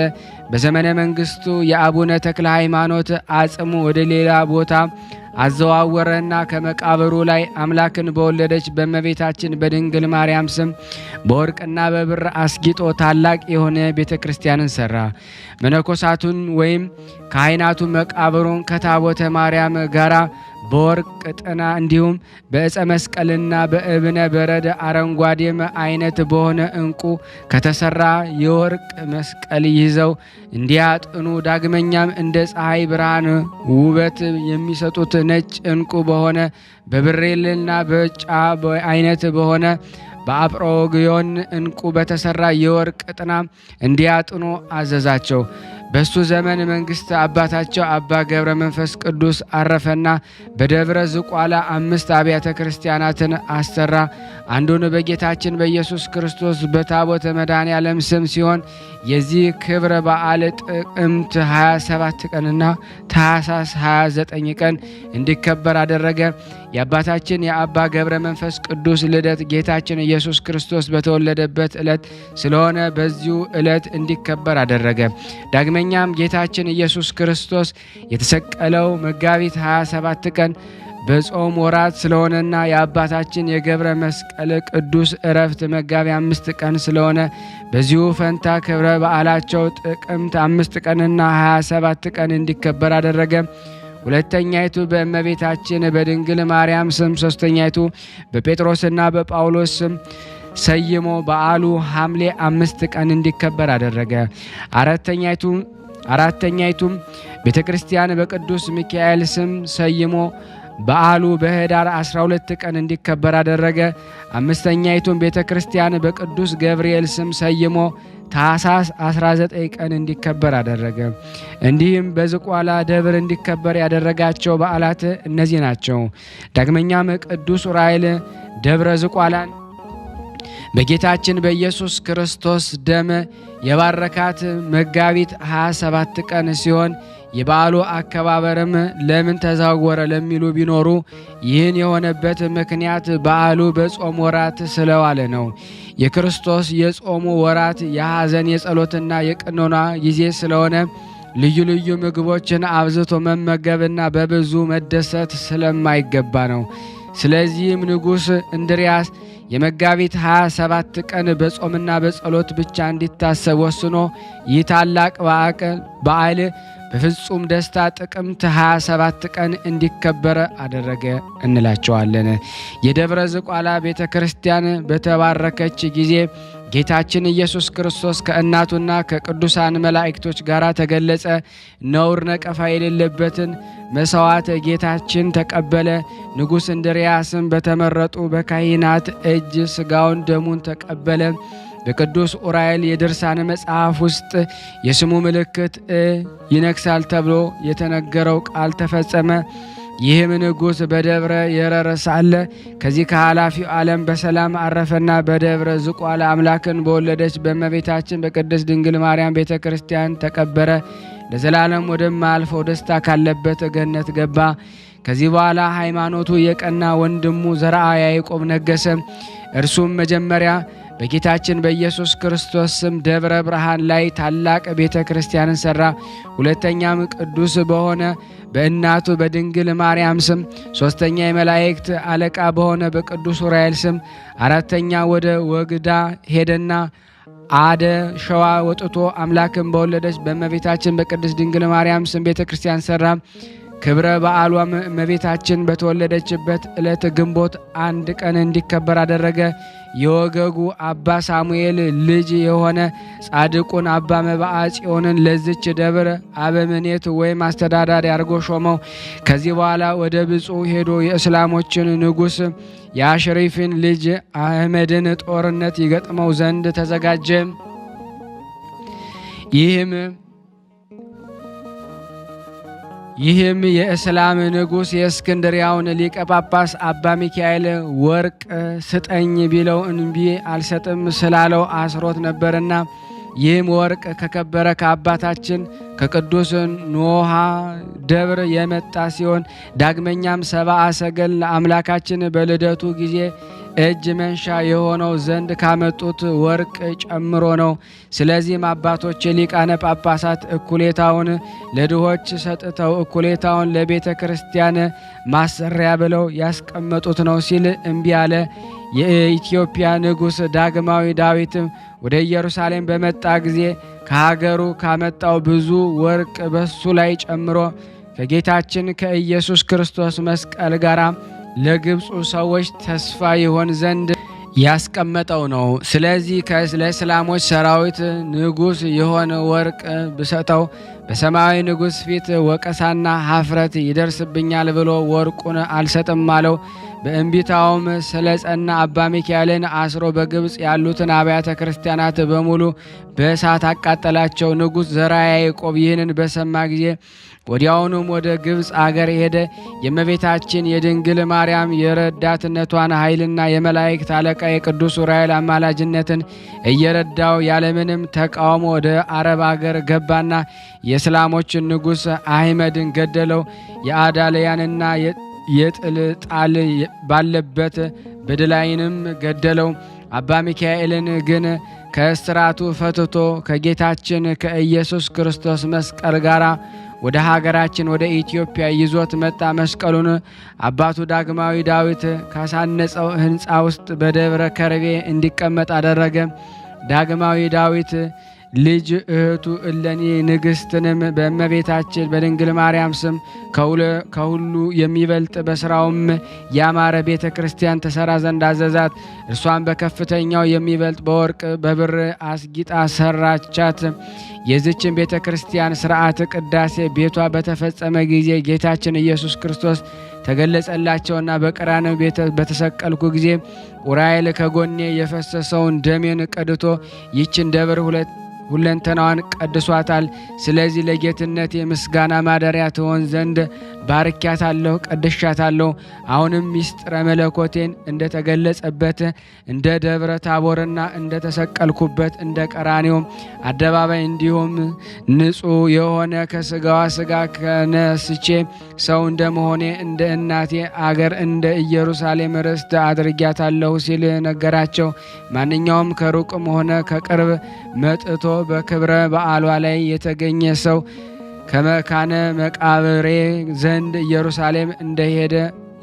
በዘመነ መንግስቱ የአቡነ ተክለ ሃይማኖት አጽሙ ወደ ሌላ ቦታ አዘዋወረና ከመቃብሩ ላይ አምላክን በወለደች በእመቤታችን በድንግል ማርያም ስም በወርቅና በብር አስጊጦ ታላቅ የሆነ ቤተ ክርስቲያንን ሰራ። መነኮሳቱን ወይም ካህናቱ መቃብሩን ከታቦተ ማርያም ጋራ በወርቅ ጥና እንዲሁም በዕፀ መስቀልና በእብነ በረድ አረንጓዴም አይነት በሆነ እንቁ ከተሰራ የወርቅ መስቀል ይዘው እንዲያጥኑ፣ ዳግመኛም እንደ ፀሐይ ብርሃን ውበት የሚሰጡት ነጭ እንቁ በሆነ በብሬልና በጫ አይነት በሆነ በአጵሮግዮን እንቁ በተሰራ የወርቅ ጥና እንዲያጥኑ አዘዛቸው። በሱ ዘመን መንግስት አባታቸው አባ ገብረ መንፈስ ቅዱስ አረፈና በደብረ ዝቋላ 5 አብያተ ክርስቲያናትን አሰራ። አንዱን በጌታችን በኢየሱስ ክርስቶስ በታቦተ መድኃኔዓለም ስም ሲሆን የዚህ ክብረ በዓል ጥቅምት 27 ቀንና ታኅሳስ 29 ቀን እንዲከበር አደረገ። የአባታችን የአባ ገብረ መንፈስ ቅዱስ ልደት ጌታችን ኢየሱስ ክርስቶስ በተወለደበት ዕለት ስለሆነ በዚሁ ዕለት እንዲከበር አደረገ። ዳግመኛም ጌታችን ኢየሱስ ክርስቶስ የተሰቀለው መጋቢት 27 ቀን በጾም ወራት ስለሆነና የአባታችን የገብረ መስቀል ቅዱስ ዕረፍት መጋቢት 5 ቀን ስለሆነ በዚሁ ፈንታ ክብረ በዓላቸው ጥቅምት 5 ቀንና 27 ቀን እንዲከበር አደረገ። ሁለተኛይቱ በእመቤታችን በድንግል ማርያም ስም፣ ሶስተኛይቱ በጴጥሮስና በጳውሎስ ስም ሰይሞ በዓሉ ሐምሌ 5 ቀን እንዲከበር አደረገ። አራተኛይቱም ቤተ ክርስቲያን በቅዱስ ሚካኤል ስም ሰይሞ በዓሉ በኅዳር 12 ቀን እንዲከበር አደረገ። አምስተኛይቱም ቤተ ክርስቲያን በቅዱስ ገብርኤል ስም ሰይሞ ታኅሳስ 19 ቀን እንዲከበር አደረገ። እንዲህም በዝቋላ ደብር እንዲከበር ያደረጋቸው በዓላት እነዚህ ናቸው። ዳግመኛም ቅዱስ ዑራኤል ደብረ ዝቋላን በጌታችን በኢየሱስ ክርስቶስ ደም የባረካት መጋቢት 27 ቀን ሲሆን የበዓሉ አከባበርም ለምን ተዛወረ ለሚሉ ቢኖሩ ይህን የሆነበት ምክንያት በዓሉ በጾም ወራት ስለዋለ ነው። የክርስቶስ የጾሙ ወራት የሐዘን የጸሎትና የቅኖና ጊዜ ስለሆነ ልዩ ልዩ ምግቦችን አብዝቶ መመገብና በብዙ መደሰት ስለማይገባ ነው። ስለዚህም ንጉሥ እንድርያስ የመጋቢት 27 ቀን በጾምና በጸሎት ብቻ እንዲታሰብ ወስኖ ይህ ታላቅ በዓል በፍጹም ደስታ ጥቅምት 27 ቀን እንዲከበር አደረገ እንላቸዋለን። የደብረ ዝቋላ ቤተ ክርስቲያን በተባረከች ጊዜ ጌታችን ኢየሱስ ክርስቶስ ከእናቱና ከቅዱሳን መላእክቶች ጋር ተገለጸ። ነውር ነቀፋ የሌለበትን መሥዋዕት ጌታችን ተቀበለ። ንጉሥ እንድርያስም በተመረጡ በካህናት እጅ ሥጋውን ደሙን ተቀበለ። በቅዱስ ዑራኤል የድርሳን መጽሐፍ ውስጥ የስሙ ምልክት ይነግሣል ተብሎ የተነገረው ቃል ተፈጸመ። ይህም ንጉሥ በደብረ የረረ ሳለ ከዚህ ከኃላፊው ዓለም በሰላም አረፈና በደብረ ዝቋላ አምላክን በወለደች በእመቤታችን በቅድስት ድንግል ማርያም ቤተ ክርስቲያን ተቀበረ። ለዘላለም ወደማያልፈው ደስታ ካለበት ገነት ገባ። ከዚህ በኋላ ሃይማኖቱ የቀና ወንድሙ ዘርዓ ያዕቆብ ነገሰ። እርሱም መጀመሪያ በጌታችን በኢየሱስ ክርስቶስ ስም ደብረ ብርሃን ላይ ታላቅ ቤተ ክርስቲያንን ሠራ። ሁለተኛም ቅዱስ በሆነ በእናቱ በድንግል ማርያም ስም፣ ሦስተኛ የመላእክት አለቃ በሆነ በቅዱስ ዑራኤል ስም፣ አራተኛ ወደ ወግዳ ሄደና አደ ሸዋ ወጥቶ አምላክን በወለደች በእመቤታችን በቅድስት ድንግል ማርያም ስም ቤተ ክርስቲያን ሠራ። ክብረ በዓሏም እመቤታችን በተወለደችበት ዕለት ግንቦት 1 ቀን እንዲከበር አደረገ። የወገጉ አባ ሳሙኤል ልጅ የሆነ ጻድቁን አባ መብዓ ጽዮንን ለዚች ደብር አበምኔት ወይም አስተዳዳሪ አድርጎ ሾመው። ከዚህ በኋላ ወደ ብፁዕ ሄዶ የእስላሞችን ንጉሥ የአሽሪፍን ልጅ አህመድን ጦርነት ይገጥመው ዘንድ ተዘጋጀ። ይህም የእስላም ንጉሥ የእስክንድሪያውን ሊቀ ጳጳስ አባ ሚካኤል ወርቅ ስጠኝ ቢለው እንቢ አልሰጥም ስላለው አስሮት ነበርና ይህም ወርቅ ከከበረ ከአባታችን ከቅዱስ ኖሃ ደብር የመጣ ሲሆን ዳግመኛም 70 ሰገል ለአምላካችን በልደቱ ጊዜ እጅ መንሻ የሆነው ዘንድ ካመጡት ወርቅ ጨምሮ ነው። ስለዚህም አባቶች ሊቃነ ጳጳሳት እኩሌታውን ለድሆች ሰጥተው እኩሌታውን ለቤተ ክርስቲያን ማሰሪያ ብለው ያስቀመጡት ነው ሲል እምቢ አለ። የኢትዮጵያ ንጉሥ ዳግማዊ ዳዊትም ወደ ኢየሩሳሌም በመጣ ጊዜ ከሀገሩ ካመጣው ብዙ ወርቅ በሱ ላይ ጨምሮ ከጌታችን ከኢየሱስ ክርስቶስ መስቀል ጋር ለግብፁ ሰዎች ተስፋ ይሆን ዘንድ ያስቀመጠው ነው። ስለዚህ ለእስላሞች ሰራዊት ንጉሥ የሆነ ወርቅ ብሰጠው በሰማያዊ ንጉሥ ፊት ወቀሳና ኀፍረት ይደርስብኛል ብሎ ወርቁን አልሰጥም አለው። በእንቢታውም ስለ ጸና አባ ሚካኤልን አስሮ በግብፅ ያሉትን አብያተ ክርስቲያናት በሙሉ በእሳት አቃጠላቸው። ንጉሥ ዘርዓ ያዕቆብ ይህንን በሰማ ጊዜ ወዲያውኑም ወደ ግብፅ አገር ሄደ። የእመቤታችን የድንግል ማርያም የረዳትነቷን ኃይልና የመላእክት አለቃ የቅዱስ ዑራኤል አማላጅነትን እየረዳው ያለምንም ተቃውሞ ወደ አረብ አገር ገባና የእስላሞችን ንጉሥ አህመድን ገደለው። የአዳልያንና የጥልጣል ባለበት በድላይንም ገደለው። አባ ሚካኤልን ግን ከእስራቱ ፈትቶ ከጌታችን ከኢየሱስ ክርስቶስ መስቀል ጋር ወደ ሀገራችን ወደ ኢትዮጵያ ይዞት መጣ። መስቀሉን አባቱ ዳግማዊ ዳዊት ካሳነጸው ሕንፃ ውስጥ በደብረ ከርቤ እንዲቀመጥ አደረገ። ዳግማዊ ዳዊት ልጅ እህቱ እሌኒ ንግሥትንም በእመቤታችን በድንግል ማርያም ስም ከሁሉ የሚበልጥ በሥራውም ያማረ ቤተ ክርስቲያን ተሠራ ዘንድ አዘዛት። እርሷን በከፍተኛው የሚበልጥ በወርቅ በብር አስጊጣ ሰራቻት። የዚችን ቤተ ክርስቲያን ሥርዓት ቅዳሴ ቤቷ በተፈጸመ ጊዜ ጌታችን ኢየሱስ ክርስቶስ ተገለጸላቸውና በቀራንዮ በተሰቀልኩ ጊዜ ዑራኤል ከጎኔ የፈሰሰውን ደሜን ቀድቶ ይችን ደብር ሁለንተናዋን ቀድሷታል። ስለዚህ ለጌትነት የምስጋና ማደሪያ ትሆን ዘንድ ባርኪያታለሁ፣ ቀድሻታለሁ። አሁንም ምስጢረ መለኮቴን እንደተገለጸበት እንደ ደብረ ታቦርና እንደ ተሰቀልኩበት እንደ ቀራንዮ አደባባይ እንዲሁም ንጹሕ የሆነ ከስጋዋ ስጋ ከነስቼ ሰው እንደመሆኔ እንደ እናቴ አገር እንደ ኢየሩሳሌም ርስት አድርጊያታለሁ ሲል ነገራቸው። ማንኛውም ከሩቅም ሆነ ከቅርብ መጥቶ በክብረ በዓሏ ላይ የተገኘ ሰው ከመካነ መቃብሬ ዘንድ ኢየሩሳሌም እንደሄደ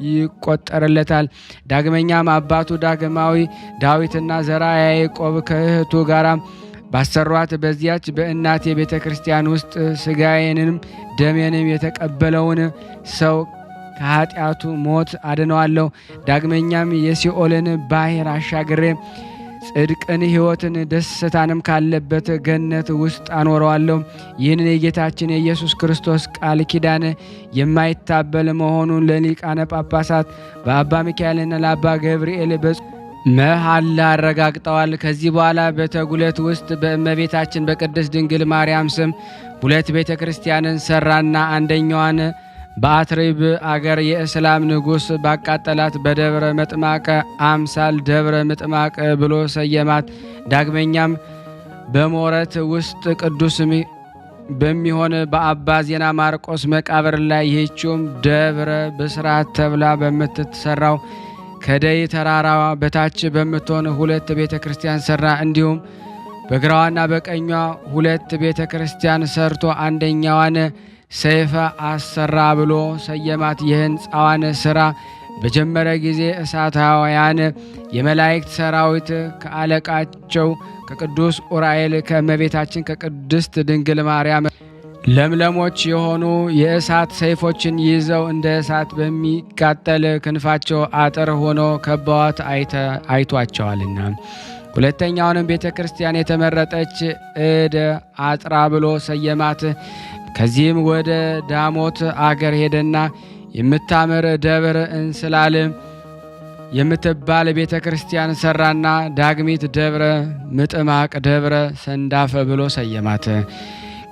ይቆጠርለታል። ዳግመኛም አባቱ ዳግማዊ ዳዊትና ዘርዓ ያዕቆብ ከእህቱ ጋር ባሰሯት በዚያች በእናቴ ቤተ ክርስቲያን ውስጥ ሥጋዬንም ደሜንም የተቀበለውን ሰው ከኃጢአቱ ሞት አድነዋለሁ። ዳግመኛም የሲኦልን ባሕር አሻግሬ ጽድቅን ሕይወትን ደስታንም ካለበት ገነት ውስጥ አኖረዋለሁ። ይህንን የጌታችን የኢየሱስ ክርስቶስ ቃል ኪዳን የማይታበል መሆኑን ለሊቃነ ጳጳሳት በአባ ሚካኤልና ለአባ ገብርኤል መሐላ አረጋግጠዋል። ከዚህ በኋላ በተጉለት ውስጥ በእመቤታችን በቅድስት ድንግል ማርያም ስም 2 ቤተ ክርስቲያንን ሰራና አንደኛዋን በአትሪብ አገር የእስላም ንጉሥ ባቃጠላት በደብረ ምጥማቅ አምሳል ደብረ ምጥማቅ ብሎ ሰየማት። ዳግመኛም በሞረት ውስጥ ቅዱስ በሚሆን በአባ ዜና ማርቆስ መቃብር ላይ ይህችውም ደብረ ብስራት ተብላ በምትሰራው ከደይ ተራራ በታች በምትሆን 2 ቤተ ክርስቲያን ሰራ። እንዲሁም በግራዋና በቀኟ 2 ቤተ ክርስቲያን ሰርቶ አንደኛዋን ሰይፈ አሰራ ብሎ ሰየማት። የሕንፃዋን ሥራ በጀመረ ጊዜ እሳታውያን የመላእክት ሰራዊት ከአለቃቸው ከቅዱስ ዑራኤል ከእመቤታችን ከቅድስት ድንግል ማርያም ለምለሞች የሆኑ የእሳት ሰይፎችን ይዘው እንደ እሳት በሚቃጠል ክንፋቸው አጥር ሆኖ ከበዋት አይቷቸዋልና። ሁለተኛውንም ቤተ ክርስቲያን የተመረጠች እደ አጥራ ብሎ ሰየማት። ከዚህም ወደ ዳሞት አገር ሄደና የምታምር ደብር እንስላል የምትባል ቤተ ክርስቲያን ሰራና ዳግሚት ደብረ ምጥማቅ ደብረ ሰንዳፈ ብሎ ሰየማት።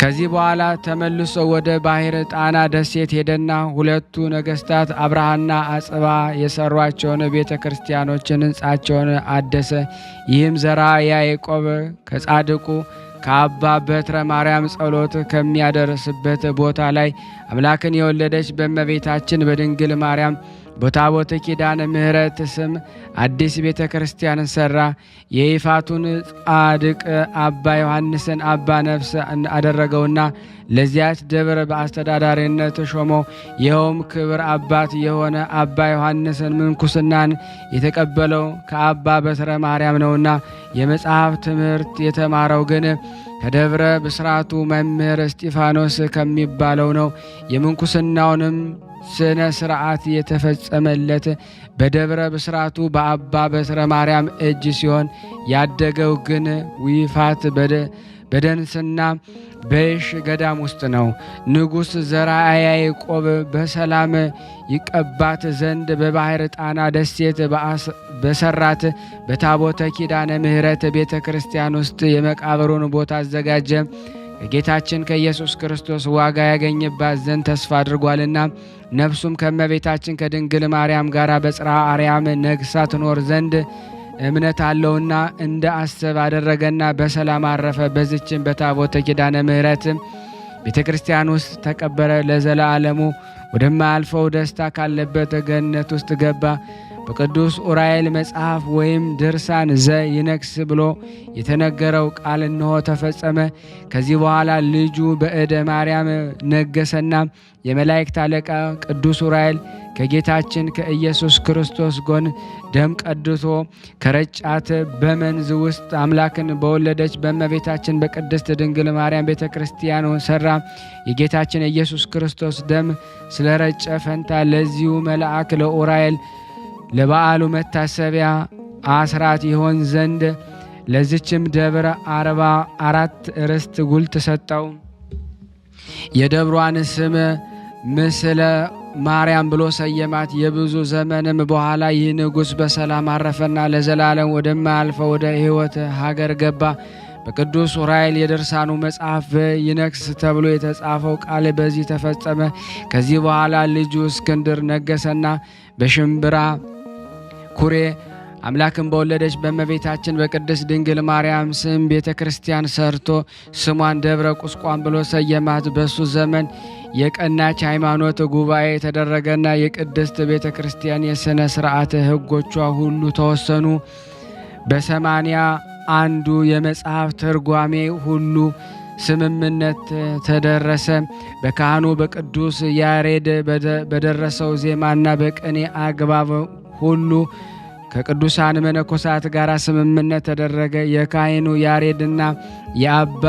ከዚህ በኋላ ተመልሶ ወደ ባሕር ጣና ደሴት ሄደና 2ቱ ነገሥታት አብርሃና አጽባ የሰሯቸውን ቤተ ክርስቲያኖችን ሕንጻቸውን አደሰ። ይህም ዘርዓ ያዕቆብ ከጻድቁ ከአባ በትረ ማርያም ጸሎት ከሚያደርስበት ቦታ ላይ አምላክን የወለደች በእመቤታችን በድንግል ማርያም በታቦተ ኪዳነ ምሕረት ስም አዲስ ቤተ ክርስቲያን ሰራ። የይፋቱን ጻድቅ አባ ዮሐንስን አባ ነፍስ አደረገውና ለዚያች ደብር በአስተዳዳሪነት ሾመው። ይኸውም ክብር አባት የሆነ አባ ዮሐንስን ምንኩስናን የተቀበለው ከአባ በትረ ማርያም ነውና የመጽሐፍ ትምህርት የተማረው ግን ከደብረ ብስራቱ መምህር እስጢፋኖስ ከሚባለው ነው። የምንኩስናውንም ስነ ስርዓት የተፈጸመለት በደብረ ብስራቱ በአባ በትረ ማርያም እጅ ሲሆን ያደገው ግን ዊፋት በደንስና በይሽ ገዳም ውስጥ ነው። ንጉሥ ዘርዓ ያዕቆብ በሰላም ይቀባት ዘንድ በባሕር ጣና ደሴት በሰራት በታቦተ ኪዳነ ምሕረት ቤተ ክርስቲያን ውስጥ የመቃብሩን ቦታ አዘጋጀ። ከጌታችን ከኢየሱስ ክርስቶስ ዋጋ ያገኝባት ዘንድ ተስፋ አድርጓልና ነፍሱም ከእመቤታችን ከድንግል ማርያም ጋር በጽርሐ አርያም ነግሳ ትኖር ዘንድ እምነት አለውና እንደ አሰብ አደረገና በሰላም አረፈ። በዚችም በታቦተ ኪዳነ ምሕረት ቤተ ክርስቲያን ውስጥ ተቀበረ። ለዘላለሙ ወደማያልፈው ደስታ ካለበት ገነት ውስጥ ገባ። በቅዱስ ኡራኤል መጽሐፍ ወይም ድርሳን ይነግስ ብሎ የተነገረው ቃል እነሆ ተፈጸመ። ከዚህ በኋላ ልጁ በእደ ማርያም ነገሰና የመላእክት አለቃ ቅዱስ ኡራኤል ከጌታችን ከኢየሱስ ክርስቶስ ጎን ደም ቀድቶ ከረጫት በመንዝ ውስጥ አምላክን በወለደች በእመቤታችን በቅድስት ድንግል ማርያም ቤተ ክርስቲያን ሰራ። የጌታችን የኢየሱስ ክርስቶስ ደም ስለረጨ ፈንታ ለዚሁ መልአክ ለኡራኤል ለበዓሉ መታሰቢያ አስራት ይሆን ዘንድ ለዚችም ደብረ 44 ርስት ጉልት ሰጠው። የደብሯን ስም ምስለ ማርያም ብሎ ሰየማት። የብዙ ዘመንም በኋላ ይህ ንጉሥ በሰላም አረፈና ለዘላለም ወደማያልፈው ወደ ሕይወት ሀገር ገባ። በቅዱስ ኡራኤል የድርሳኑ መጽሐፍ ይነግስ ተብሎ የተጻፈው ቃል በዚህ ተፈጸመ። ከዚህ በኋላ ልጁ እስክንድር ነገሰና በሽምብራ ኩሬ አምላክን በወለደች በእመቤታችን በቅድስት ድንግል ማርያም ስም ቤተ ክርስቲያን ሰርቶ ስሟን ደብረ ቁስቋም ብሎ ሰየማት። በሱ ዘመን የቀናች ሃይማኖት ጉባኤ የተደረገና የቅድስት ቤተ ክርስቲያን የሥነ ሥርዓት ሕጎቿ ሁሉ ተወሰኑ። በ80 አንዱ የመጽሐፍ ትርጓሜ ሁሉ ስምምነት ተደረሰ። በካህኑ በቅዱስ ያሬድ በደረሰው ዜማና በቅኔ አግባብ ሁሉ ከቅዱሳን መነኮሳት ጋር ስምምነት ተደረገ። የካህኑ ያሬድና የአባ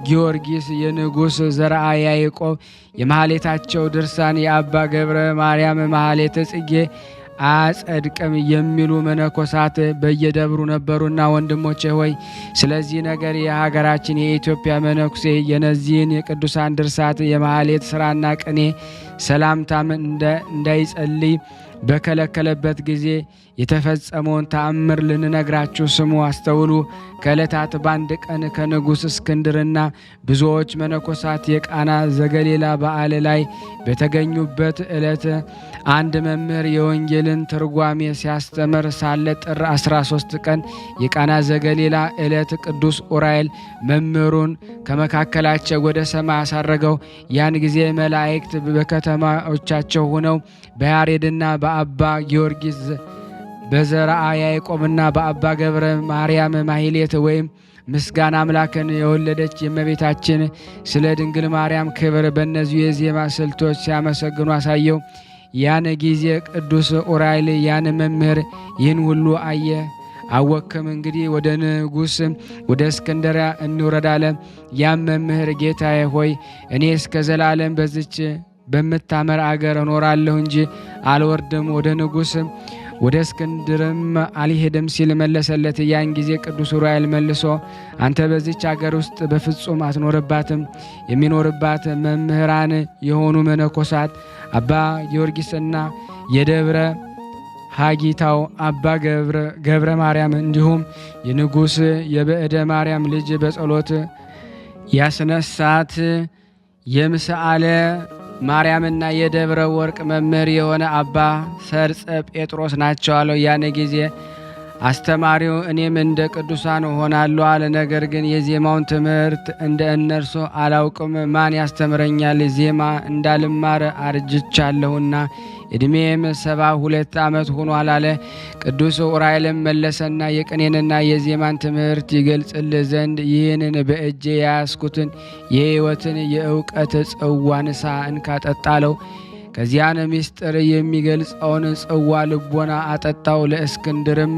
ጊዮርጊስ የንጉሥ ዘርዓ ያዕቆብ የማህሌታቸው ድርሳን የአባ ገብረ ማርያም ማህሌተ ጽጌ አጸድቅም የሚሉ መነኮሳት በየደብሩ ነበሩና፣ ወንድሞቼ ሆይ ስለዚህ ነገር የሀገራችን የኢትዮጵያ መነኩሴ የነዚህን የቅዱሳን ድርሳት የማህሌት ስራና ቅኔ ሰላምታም እንዳይጸልይ በከለከለበት ጊዜ የተፈጸመውን ተአምር ልንነግራችሁ ስሙ፣ አስተውሉ። ከዕለታት በአንድ ቀን ከንጉሥ እስክንድርና ብዙዎች መነኮሳት የቃና ዘገሊላ በዓል ላይ በተገኙበት ዕለት አንድ መምህር የወንጌልን ትርጓሜ ሲያስተምር ሳለ ጥር 13 ቀን የቃና ዘገሊላ ዕለት ቅዱስ ኡራኤል መምህሩን ከመካከላቸው ወደ ሰማይ አሳረገው። ያን ጊዜ መላእክት በከተማዎቻቸው ሆነው በያሬድና በአባ ጊዮርጊስ በዘርዓ ያዕቆብና በአባ ገብረ ማርያም ማህሌት ወይም ምስጋና አምላክን የወለደች የእመቤታችን ስለ ድንግል ማርያም ክብር በእነዚሁ የዜማ ስልቶች ሲያመሰግኑ አሳየው። ያን ጊዜ ቅዱስ ኡራኤል ያን መምህር ይህን ሁሉ አየ። አወክም እንግዲህ ወደ ንጉሥ ወደ እስክንድርያ እንውረድ አለ። ያም መምህር ጌታዬ ሆይ እኔ እስከ ዘላለም በዚች በምታመር አገር እኖራለሁ እንጂ አልወርድም፣ ወደ ንጉሥ ወደ እስክንድርም አልሄድም ሲል መለሰለት። ያን ጊዜ ቅዱስ ኡራኤል መልሶ አንተ በዚች አገር ውስጥ በፍጹም አትኖርባትም። የሚኖርባት መምህራን የሆኑ መነኮሳት አባ ጊዮርጊስና የደብረ ሀጊታው አባ ገብረ ማርያም እንዲሁም የንጉሥ የበዕደ ማርያም ልጅ በጸሎት ያስነሳት የምስአለ ማርያምና የደብረ ወርቅ መምህር የሆነ አባ ሰርጸ ጴጥሮስ ናቸው አለው። ያን ጊዜ አስተማሪው እኔም እንደ ቅዱሳን ሆናለሁ አለ። ነገር ግን የዜማውን ትምህርት እንደ እነርሱ አላውቅም፣ ማን ያስተምረኛል? ዜማ እንዳልማር አርጅቻለሁና ዕድሜም 72 ዓመት ሆኗል አለ። ቅዱስ ኡራኤልም መለሰና የቅኔንና የዜማን ትምህርት ይገልጽልህ ዘንድ ይህንን በእጄ የያዝኩትን የሕይወትን የእውቀት ጽዋ ንሳ እንካ ጠጣ አለው። ከዚያን ምስጢር የሚገልጸውን ጽዋ ልቦና አጠጣው። ለእስክንድርም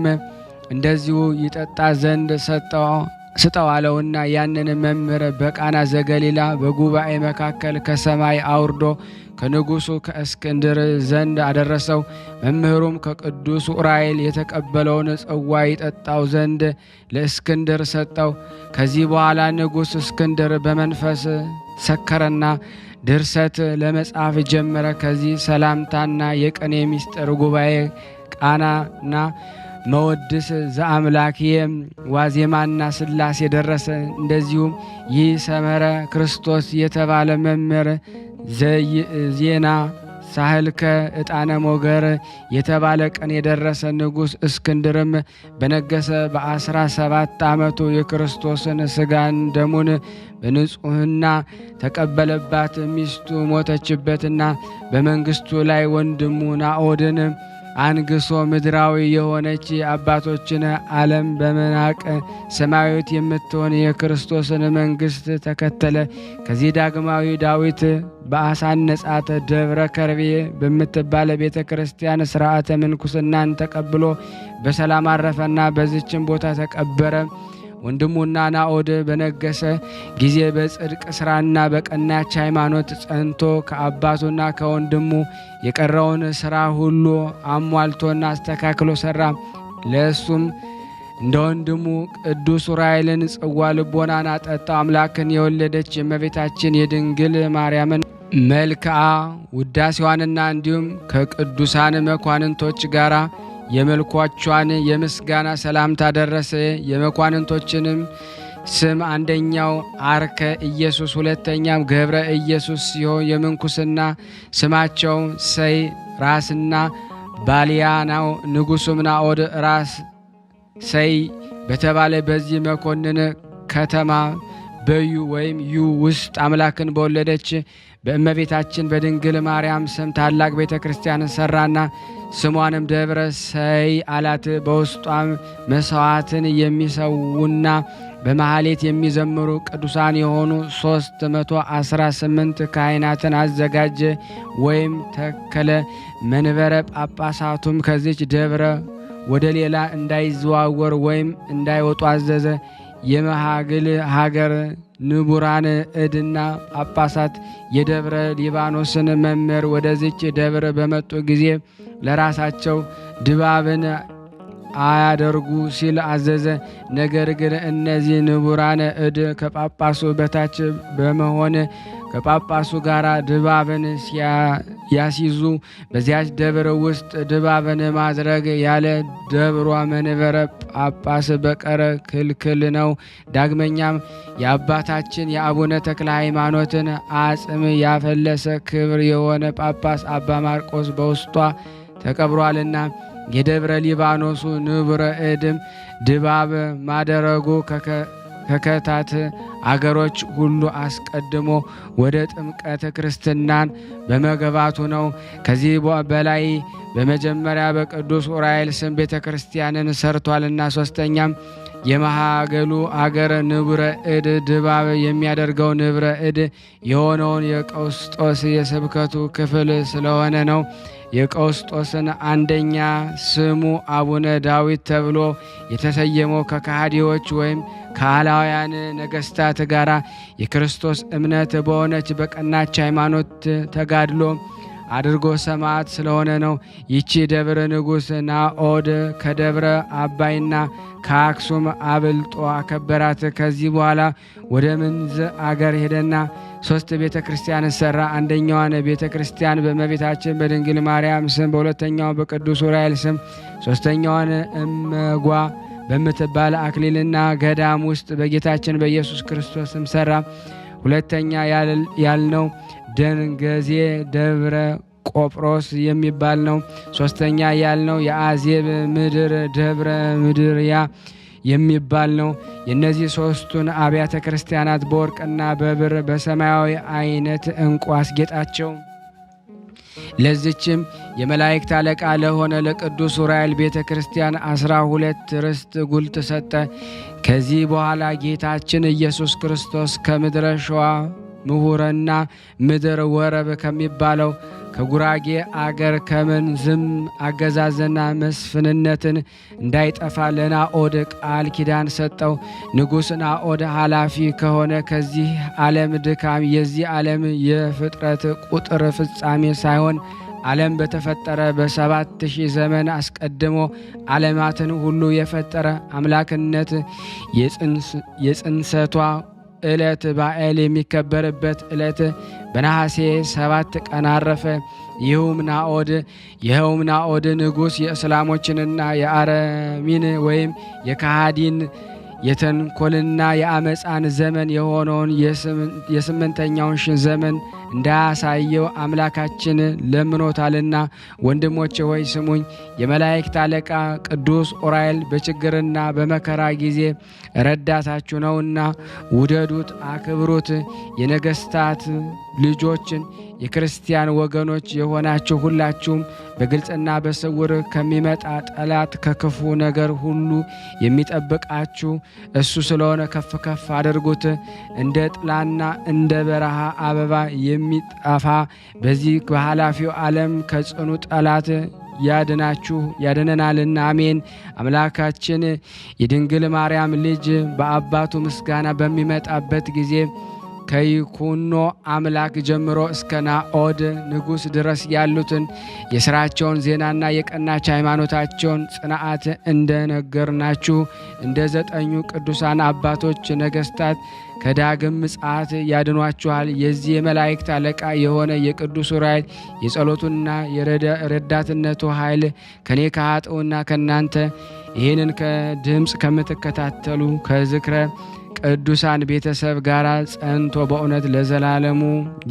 እንደዚሁ ይጠጣ ዘንድ ሰጠው። ስጠው አለውና ያንን መምህር በቃና ዘገሊላ በጉባኤ መካከል ከሰማይ አውርዶ ከንጉሡ ከእስክንድር ዘንድ አደረሰው። መምህሩም ከቅዱስ ዑራኤል የተቀበለውን ጽዋ ይጠጣው ዘንድ ለእስክንድር ሰጠው። ከዚህ በኋላ ንጉሥ እስክንድር በመንፈስ ሰከረና ድርሰት ለመጻፍ ጀመረ። ከዚህ ሰላምታና የቅኔ ምስጢር ጉባኤ ቃናና መወድስ ዘአምላክየ ዋዜማና ሥላሴ ደረሰ። እንደዚሁም ይህ ሰመረ ክርስቶስ የተባለ መምህር ዜና ሳህልከ ዕጣነ ሞገር የተባለ ቀን የደረሰ ንጉሥ እስክንድርም በነገሰ በ17 ዓመቱ የክርስቶስን ሥጋን ደሙን በንጹሕና ተቀበለባት። ሚስቱ ሞተችበትና በመንግሥቱ ላይ ወንድሙ ናዖድን አንግሶ ምድራዊ የሆነች አባቶችን ዓለም በመናቅ ሰማያዊት የምትሆን የክርስቶስን መንግሥት ተከተለ። ከዚህ ዳግማዊ ዳዊት በአሳነጻት ደብረ ከርቤ በምትባለ ቤተ ክርስቲያን ሥርዓተ ምንኩስናን ተቀብሎ በሰላም አረፈና በዚችን ቦታ ተቀበረ። ወንድሙና ናዖድ በነገሰ ጊዜ በጽድቅ ሥራና በቀናች ሃይማኖት ጸንቶ ከአባቱና ከወንድሙ የቀረውን ሥራ ሁሉ አሟልቶና አስተካክሎ ሠራ። ለእሱም እንደ ወንድሙ ቅዱስ ዑራኤልን ጽዋ ልቦናን አጠጣው። አምላክን የወለደች የእመቤታችን የድንግል ማርያምን መልክዓ ውዳሴዋንና እንዲሁም ከቅዱሳን መኳንንቶች ጋር የመልኳቿን የምስጋና ሰላምታ ደረሰ። የመኳንንቶችንም ስም አንደኛው አርከ ኢየሱስ፣ ሁለተኛም ገብረ ኢየሱስ ሲሆን የምንኩስና ስማቸው ሰይ ራስና ባልያ ነው። ንጉሡም ናዖድ ራስ ሰይ በተባለ በዚህ መኮንን ከተማ በዩ ወይም ዩ ውስጥ አምላክን በወለደች በእመቤታችን በድንግል ማርያም ስም ታላቅ ቤተ ክርስቲያን ሰራና ስሟንም ደብረ ሰይ አላት። በውስጧም መሥዋዕትን የሚሰውና በመሐሌት የሚዘምሩ ቅዱሳን የሆኑ 318 ካህናትን አዘጋጀ ወይም ተከለ። መንበረ ጳጳሳቱም ከዚች ደብረ ወደ ሌላ እንዳይዘዋወር ወይም እንዳይወጡ አዘዘ። የመሃግል ሀገር ንቡራን እድና ጳጳሳት የደብረ ሊባኖስን መምህር ወደዚች ደብር በመጡ ጊዜ ለራሳቸው ድባብን አያደርጉ ሲል አዘዘ። ነገር ግን እነዚህ ንቡራን እድ ከጳጳሱ በታች በመሆን ከጳጳሱ ጋር ድባብን ያሲዙ በዚያች ደብር ውስጥ ድባብን ማድረግ ያለ ደብሯ መንበረ ጳጳስ በቀረ ክልክል ነው። ዳግመኛም የአባታችን የአቡነ ተክለ ሃይማኖትን አጽም ያፈለሰ ክብር የሆነ ጳጳስ አባ ማርቆስ በውስጧ ተቀብሯልና የደብረ ሊባኖሱ ንቡረ እድም ድባብ ማደረጉ ከከታት አገሮች ሁሉ አስቀድሞ ወደ ጥምቀተ ክርስትናን በመገባቱ ነው። ከዚህ በላይ በመጀመሪያ በቅዱስ ዑራኤል ስም ቤተ ክርስቲያንን ሰርቷልና። ሶስተኛም የመሃገሉ አገር ንቡረ እድ ድባብ የሚያደርገው ንቡረ እድ የሆነውን የቀውስጦስ የስብከቱ ክፍል ስለሆነ ነው። የቀውስጦስን አንደኛ ስሙ አቡነ ዳዊት ተብሎ የተሰየመው ከከሃዲዎች ወይም ከአላውያን ነገሥታት ጋር የክርስቶስ እምነት በሆነች በቀናች ሃይማኖት ተጋድሎ አድርጎ ሰማዕት ስለሆነ ነው። ይቺ ደብረ ንጉሥ ናዖድ ከደብረ አባይና ከአክሱም አብልጦ አከበራት። ከዚህ በኋላ ወደ ምንዝ አገር ሄደና 3 ቤተ ክርስቲያን ሰራ። አንደኛዋን ቤተ ክርስቲያን በእመቤታችን በድንግል ማርያም ስም፣ በሁለተኛው በቅዱስ ዑራኤል ስም፣ ሶስተኛዋን እመጓ በምትባል አክሊልና ገዳም ውስጥ በጌታችን በኢየሱስ ክርስቶስ ስም ሰራ። ሁለተኛ ያልነው ደንገዜ ደብረ ቆጵሮስ የሚባል ነው። ሶስተኛ ያልነው የአዜብ ምድር ደብረ ምድርያ የሚባል ነው። የእነዚህ ሶስቱን አብያተ ክርስቲያናት በወርቅና በብር በሰማያዊ አይነት ዕንቁ አስጌጣቸው። ለዚችም የመላእክት አለቃ ለሆነ ለቅዱስ ዑራኤል ቤተ ክርስቲያን 12 ርስት ጉልት ሰጠ። ከዚህ በኋላ ጌታችን ኢየሱስ ክርስቶስ ከምድረ ሸዋ ምሁረና ምድር ወረብ ከሚባለው ከጉራጌ አገር ከምንዝም አገዛዝና መስፍንነትን እንዳይጠፋ ለናኦድ ቃል ኪዳን ሰጠው። ንጉሥ ናኦድ ኃላፊ ከሆነ ከዚህ ዓለም ድካም የዚህ ዓለም የፍጥረት ቁጥር ፍጻሜ ሳይሆን ዓለም በተፈጠረ በ7000 ዘመን አስቀድሞ ዓለማትን ሁሉ የፈጠረ አምላክነት የጽንሰቷ ዕለት በዓል የሚከበርበት ዕለት በነሐሴ 7 ቀን አረፈ። ይኸውም ናኦድ ንጉሥ የእስላሞችንና የአረሚን ወይም የካሃዲን የተንኮልና የአመፃን ዘመን የሆነውን የስምንተኛውን ዘመን እንዳያሳየው አምላካችን ለምኖታልና። ወንድሞቼ ሆይ ስሙኝ። የመላእክት አለቃ ቅዱስ ኡራኤል በችግርና በመከራ ጊዜ ረዳታችሁ ነውና ውደዱት፣ አክብሩት። የነገስታት ልጆችን የክርስቲያን ወገኖች የሆናችሁ ሁላችሁም በግልጽና በስውር ከሚመጣ ጠላት ከክፉ ነገር ሁሉ የሚጠብቃችሁ እሱ ስለሆነ ከፍ ከፍ አድርጉት። እንደ ጥላና እንደ በረሃ አበባ የሚጠፋ በዚህ በኃላፊው ዓለም ከጽኑ ጠላት ያድነናልና አሜን። አምላካችን የድንግል ማርያም ልጅ በአባቱ ምስጋና በሚመጣበት ጊዜ ከይኩኖ አምላክ ጀምሮ እስከ ናኦድ ንጉሥ ድረስ ያሉትን የሥራቸውን ዜናና የቀናች ሃይማኖታቸውን ጽንዓት እንደነገርናችሁ እንደ 9 ቅዱሳን አባቶች ነገሥታት ከዳግም ምጽአት ያድኗችኋል። የዚህ የመላእክት አለቃ የሆነ የቅዱስ ኡራኤል የጸሎቱና የረዳትነቱ ኃይል ከኔ ከኃጥኡና ከናንተ ይህንን ከድምፅ ከምትከታተሉ ከዝክረ ቅዱሳን ቤተሰብ ጋር ጸንቶ በእውነት ለዘላለሙ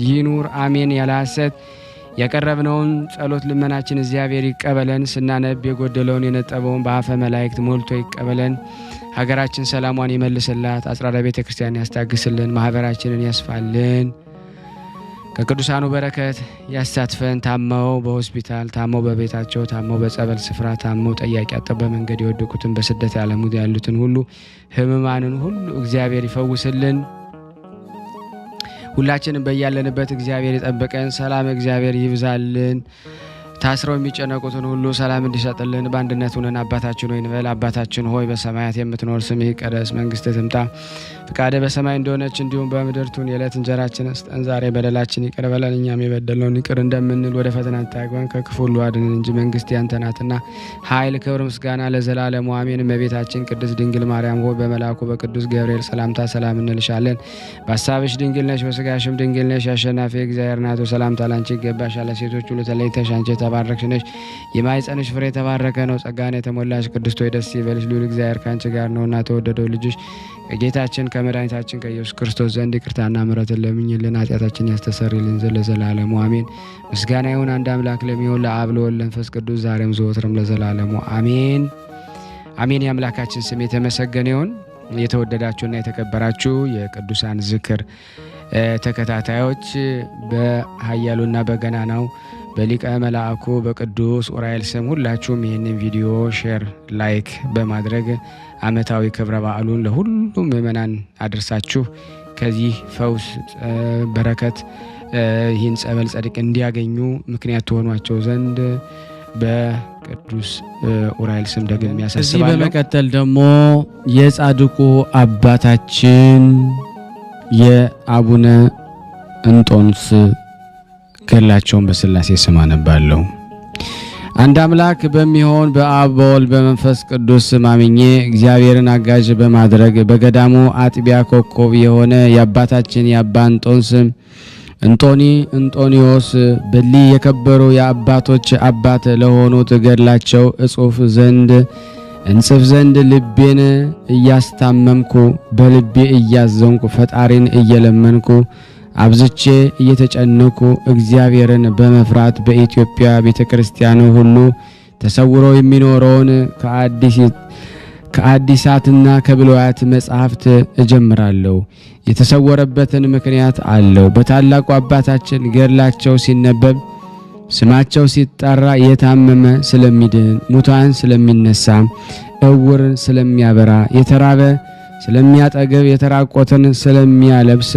ይኑር አሜን። ያለ ሐሰት ያቀረብነውን ጸሎት ልመናችን እግዚአብሔር ይቀበለን። ስናነብ የጎደለውን የነጠበውን በአፈ መላእክት ሞልቶ ይቀበለን። ሀገራችን ሰላሟን ይመልስላት። አጽራረ ቤተ ክርስቲያን ያስታግስልን። ማህበራችንን ያስፋልን። ከቅዱሳኑ በረከት ያሳትፈን። ታመው በሆስፒታል፣ ታመው በቤታቸው፣ ታመው በጸበል ስፍራ፣ ታመው ጠያቂ አጠው በመንገድ የወደቁትን በስደት ዓለም ያሉትን ሁሉ ሕሙማንን ሁሉ እግዚአብሔር ይፈውስልን። ሁላችንም በያለንበት እግዚአብሔር ይጠብቀን። ሰላም እግዚአብሔር ይብዛልን። ታስረው የሚጨነቁትን ሁሉ ሰላም እንዲሰጥልን በአንድነት ሆነን አባታችን ሆይ እንበል። አባታችን ሆይ በሰማያት የምትኖር ስምህ ይቀደስ፣ መንግስትህ ትምጣ፣ ፍቃድህ በሰማይ እንደሆነች እንዲሁም በምድር ትሁን። የዕለት እንጀራችንን ስጠን ዛሬ፣ በደላችን ይቅር በለን እኛም የበደልነውን ይቅር እንደምንል፣ ወደ ፈተና አታግባን ከክፉ ሁሉ አድነን እንጂ መንግስት ያንተ ናትና ኃይል፣ ክብር፣ ምስጋና ለዘላለሙ አሜን። እመቤታችን ቅድስት ድንግል ማርያም ሆይ በመልአኩ በቅዱስ ገብርኤል ሰላምታ ሰላም እንልሻለን። በሀሳብሽ ድንግል ነሽ፣ በስጋሽም ድንግል ነሽ። አሸናፊ እግዚአብሔር እናቱ ሰላምታ ላንቺ ይገባሻል። ሴቶች ሁሉ ተለይተሽ አንቺ የተባረክሽ ነሽ፣ የማኅፀንሽ ፍሬ የተባረከ ነው። ጸጋን የተሞላሽ ቅድስት ሆይ ደስ ይበልሽ፣ ልዑል እግዚአብሔር ከአንቺ ጋር ነውና ተወደደው ልጅሽ ከጌታችን ከመድኃኒታችን ከኢየሱስ ክርስቶስ ዘንድ ይቅርታና ምሕረትን ለምኝልን ኃጢአታችን ያስተሰርይልን ዘንድ ለዘላለሙ አሜን። ምስጋና ይሁን አንድ አምላክ ለሚሆን ለአብ ለወልድ ለመንፈስ ቅዱስ ዛሬም ዘወትርም ለዘላለሙ አሜን አሜን። የአምላካችን ስም የተመሰገነ ይሁን። የተወደዳችሁና የተከበራችሁ የቅዱሳን ዝክር ተከታታዮች በኃያሉና በገናናው በሊቀ መላእኩ በቅዱስ ኡራኤል ስም ሁላችሁም ይህንን ቪዲዮ ሼር፣ ላይክ በማድረግ ዓመታዊ ክብረ በዓሉን ለሁሉም ምእመናን አድርሳችሁ ከዚህ ፈውስ በረከት ይህን ጸበል ጸድቅ እንዲያገኙ ምክንያት ትሆኗቸው ዘንድ በቅዱስ ኡራኤል ስም ደግሜ ያሳስባለሁ። ከዚህ በመቀጠል ደግሞ የጻድቁ አባታችን የአቡነ እንጦንስ ገድላቸውን በሥላሴ ስም አነባለሁ። አንድ አምላክ በሚሆን በአብ በወልድ በመንፈስ ቅዱስ ስም አምኜ እግዚአብሔርን አጋዥ በማድረግ በገዳሙ አጥቢያ ኮከብ የሆነ የአባታችን የአባ እንጦኒዎስ በሊ የከበሩ የአባቶች አባት ለሆኑት ገድላቸው እንጽፍ ዘንድ ልቤን እያስታመምኩ በልቤ እያዘንኩ ፈጣሪን እየለመንኩ አብዝቼ እየተጨነኩ እግዚአብሔርን በመፍራት በኢትዮጵያ ቤተክርስቲያን ሁሉ ተሰውሮ የሚኖረውን ከአዲሳትና ከብሉያት መጻሕፍት እጀምራለሁ። የተሰወረበትን ምክንያት አለው። በታላቁ አባታችን ገድላቸው ሲነበብ ስማቸው ሲጠራ የታመመ ስለሚድን፣ ሙታን ስለሚነሳ፣ እውርን ስለሚያበራ፣ የተራበ ስለሚያጠግብ፣ የተራቆትን ስለሚያለብስ፣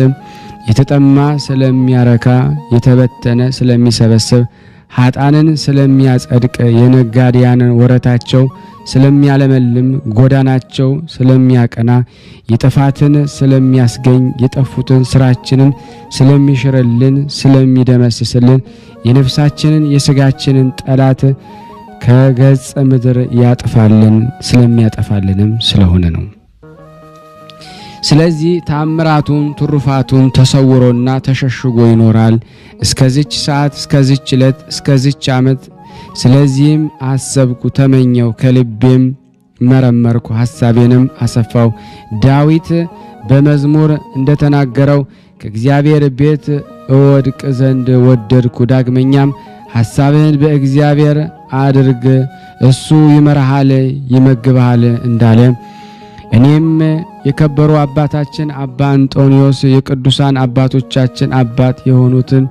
የተጠማ ስለሚያረካ የተበተነ ስለሚሰበስብ ኃጣንን ስለሚያጸድቅ የነጋዴያን ወረታቸው ስለሚያለመልም ጎዳናቸው ስለሚያቀና የጥፋትን ስለሚያስገኝ የጠፉትን ስራችንን ስለሚሽርልን ስለሚደመስስልን የነፍሳችንን የሥጋችንን ጠላት ከገጸ ምድር ያጥፋልን ስለሚያጠፋልንም ስለሆነ ነው። ስለዚህ ታምራቱን ትሩፋቱን ተሰውሮና ተሸሽጎ ይኖራል እስከዚች ሰዓት እስከዚች ዕለት እስከዚች ዓመት። ስለዚህም አሰብኩ ተመኘው ከልቤም መረመርኩ ሐሳቤንም አሰፋው። ዳዊት በመዝሙር እንደተናገረው ከእግዚአብሔር ቤት እወድቅ ዘንድ ወደድኩ። ዳግመኛም ሐሳብህን በእግዚአብሔር አድርግ እሱ ይመራሃል ይመግብሃል እንዳለ እኔም የከበሩ አባታችን አባ አንጦንዮስ የቅዱሳን አባቶቻችን አባት የሆኑትን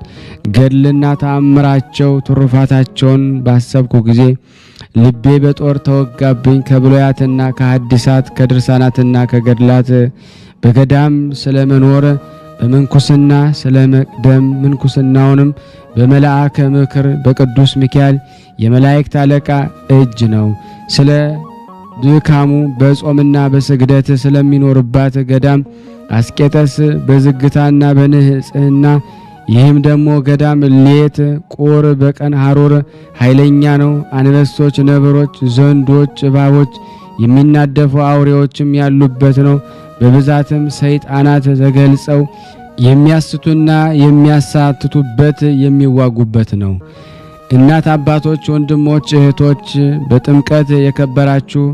ገድልና ተአምራቸው ትሩፋታቸውን ባሰብኩ ጊዜ ልቤ በጦር ተወጋብኝ። ከብሉያትና ከሐዲሳት ከድርሳናትና ከገድላት በገዳም ስለመኖር በምንኩስና ስለመቅደም ምንኩስናውንም በመልአከ ምክር በቅዱስ ሚካኤል የመላእክት አለቃ እጅ ነው። ስለ ድካሙ በጾምና በስግደት ስለሚኖርባት ገዳም አስቄጠስ በዝግታና በንጽህና ይህም ደግሞ ገዳም ሌት ቁር በቀን ሐሩር ኃይለኛ ነው። አንበሶች፣ ነብሮች፣ ዘንዶች፣ እባቦች የሚናደፉ አውሬዎችም ያሉበት ነው። በብዛትም ሰይጣናት ተገልጸው የሚያስቱና የሚያሳትቱበት የሚዋጉበት ነው። እናት አባቶች፣ ወንድሞች፣ እህቶች በጥምቀት የከበራችሁ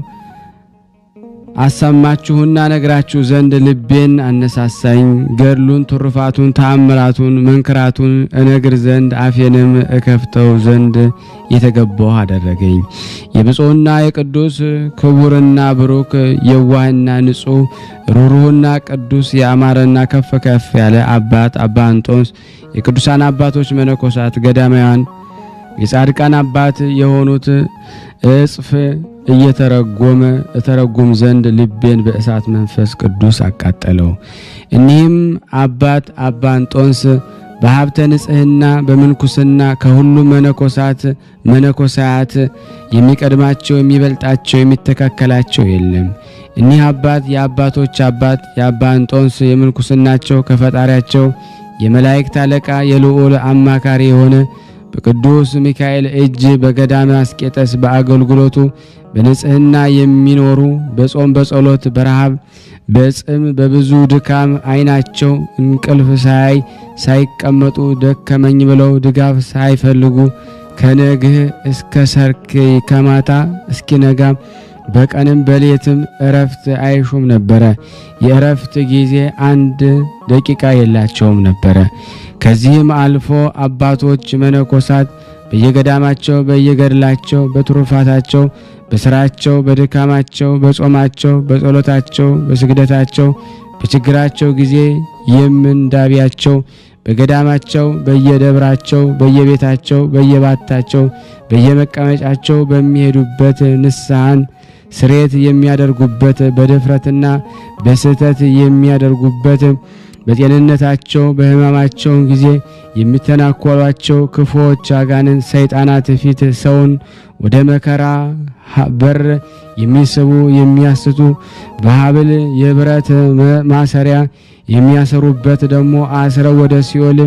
አሰማችሁና ነግራችሁ ዘንድ ልቤን አነሳሳኝ። ገድሉን ትሩፋቱን ተአምራቱን መንክራቱን እነግር ዘንድ አፌንም እከፍተው ዘንድ የተገባው አደረገኝ። የብፁዕና የቅዱስ ክቡርና ብሩክ የዋህና ንጹሕ ሩሩህና ቅዱስ የአማረና ከፍ ከፍ ያለ አባት አባ እንጦንስ የቅዱሳን አባቶች መነኮሳት ገዳማውያን የጻድቃን አባት የሆኑት እጽፍ እተረጉም ዘንድ ልቤን በእሳት መንፈስ ቅዱስ አቃጠለው። እኒህም አባት አባ እንጦንስ በሀብተ ንጽህና በምንኩስና ከሁሉ መነኮሳያት የሚቀድማቸው የሚበልጣቸው የሚተካከላቸው የለም። እኒህ አባት የአባቶች አባት የአባ እንጦንስ የምንኩስናቸው ከፈጣሪያቸው የመላእክት አለቃ የልዑል አማካሪ የሆነ በቅዱስ ሚካኤል እጅ በገዳመ አስቄጠስ በአገልግሎቱ በንጽህና የሚኖሩ በጾም በጸሎት በረሃብ በጽም በብዙ ድካም አይናቸው እንቅልፍ ሳይቀመጡ ደከመኝ ብለው ድጋፍ ሳይፈልጉ ከነግህ እስከ ሰርክ ከማታ እስኪነጋ በቀንም በሌትም እረፍት አይሹም ነበረ። የእረፍት ጊዜ አንድ ደቂቃ የላቸውም ነበረ። ከዚህም አልፎ አባቶች መነኮሳት በየገዳማቸው በየገድላቸው በትሩፋታቸው በስራቸው በድካማቸው በጾማቸው በጸሎታቸው በስግደታቸው በችግራቸው ጊዜ የምንዳቢያቸው በገዳማቸው በየደብራቸው በየቤታቸው በየባታቸው በየመቀመጫቸው በሚሄዱበት ንስሐን ስሬት የሚያደርጉበት በድፍረትና በስህተት የሚያደርጉበት በጤንነታቸው በሕማማቸው ጊዜ የሚተናኮሏቸው ክፉዎች አጋንንት ሰይጣናት ፊት ሰውን ወደ መከራ በር የሚስቡ የሚያስቱ በሐብል የብረት ማሰሪያ የሚያሰሩበት ደግሞ አስረው ወደ ሲኦል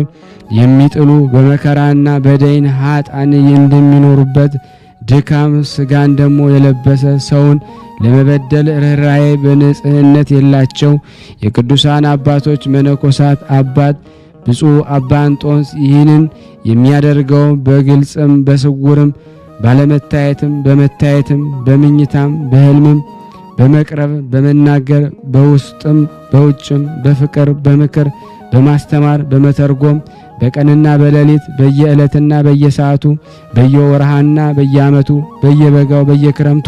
የሚጥሉ በመከራና በደይን ኃጣን እንደሚኖሩበት ድካም ስጋን ደግሞ የለበሰ ሰውን ለመበደል ርኅራኄ በንጽህነት የላቸው የቅዱሳን አባቶች መነኮሳት አባት ብፁዕ አባ እንጦንስ ይህንን የሚያደርገው በግልጽም በስውርም ባለመታየትም በመታየትም በምኝታም በሕልምም በመቅረብ በመናገር በውስጥም በውጭም በፍቅር በምክር በማስተማር በመተርጎም በቀንና በሌሊት በየዕለትና በየሰዓቱ በየወርሃና በየዓመቱ በየበጋው በየክረምቱ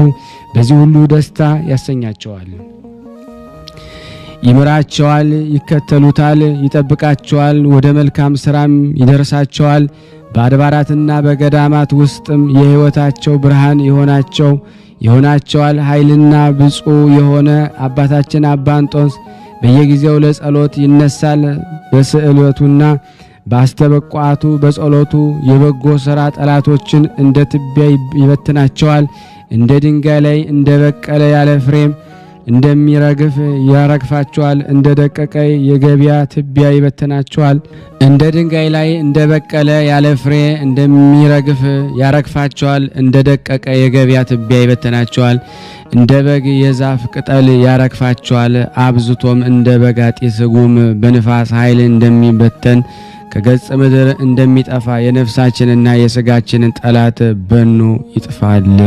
በዚህ ሁሉ ደስታ ያሰኛቸዋል፣ ይምራቸዋል፣ ይከተሉታል፣ ይጠብቃቸዋል፣ ወደ መልካም ሥራም ይደርሳቸዋል። በአድባራትና በገዳማት ውስጥም የሕይወታቸው ብርሃን ይሆናቸዋል። ኃይልና ብፁዕ የሆነ አባታችን አባ እንጦንስ በየጊዜው ለጸሎት ይነሳል። በስዕለቱና በአስተበቋቱ በጸሎቱ የበጎ ሥራ ጠላቶችን እንደ ትቢያ ይበትናቸዋል። እንደ ድንጋይ ላይ እንደ በቀለ ያለ ፍሬም እንደሚረግፍ ያረግፋቸዋል። እንደ ደቀቀ የገበያ ትቢያ ይበትናቸዋል። እንደ ድንጋይ ላይ እንደ በቀለ ያለ ፍሬ እንደሚረግፍ ያረግፋቸዋል። እንደ ደቀቀ የገበያ ትቢያ ይበትናቸዋል። እንደ በግ የዛፍ ቅጠል ያረግፋቸዋል። አብዝቶም እንደ በግ ጢስ ጉም በንፋስ ኃይል እንደሚበተን ከገጽ ምድር እንደሚጠፋ የነፍሳችንና የሥጋችንን ጠላት በኑ ይጥፋልን።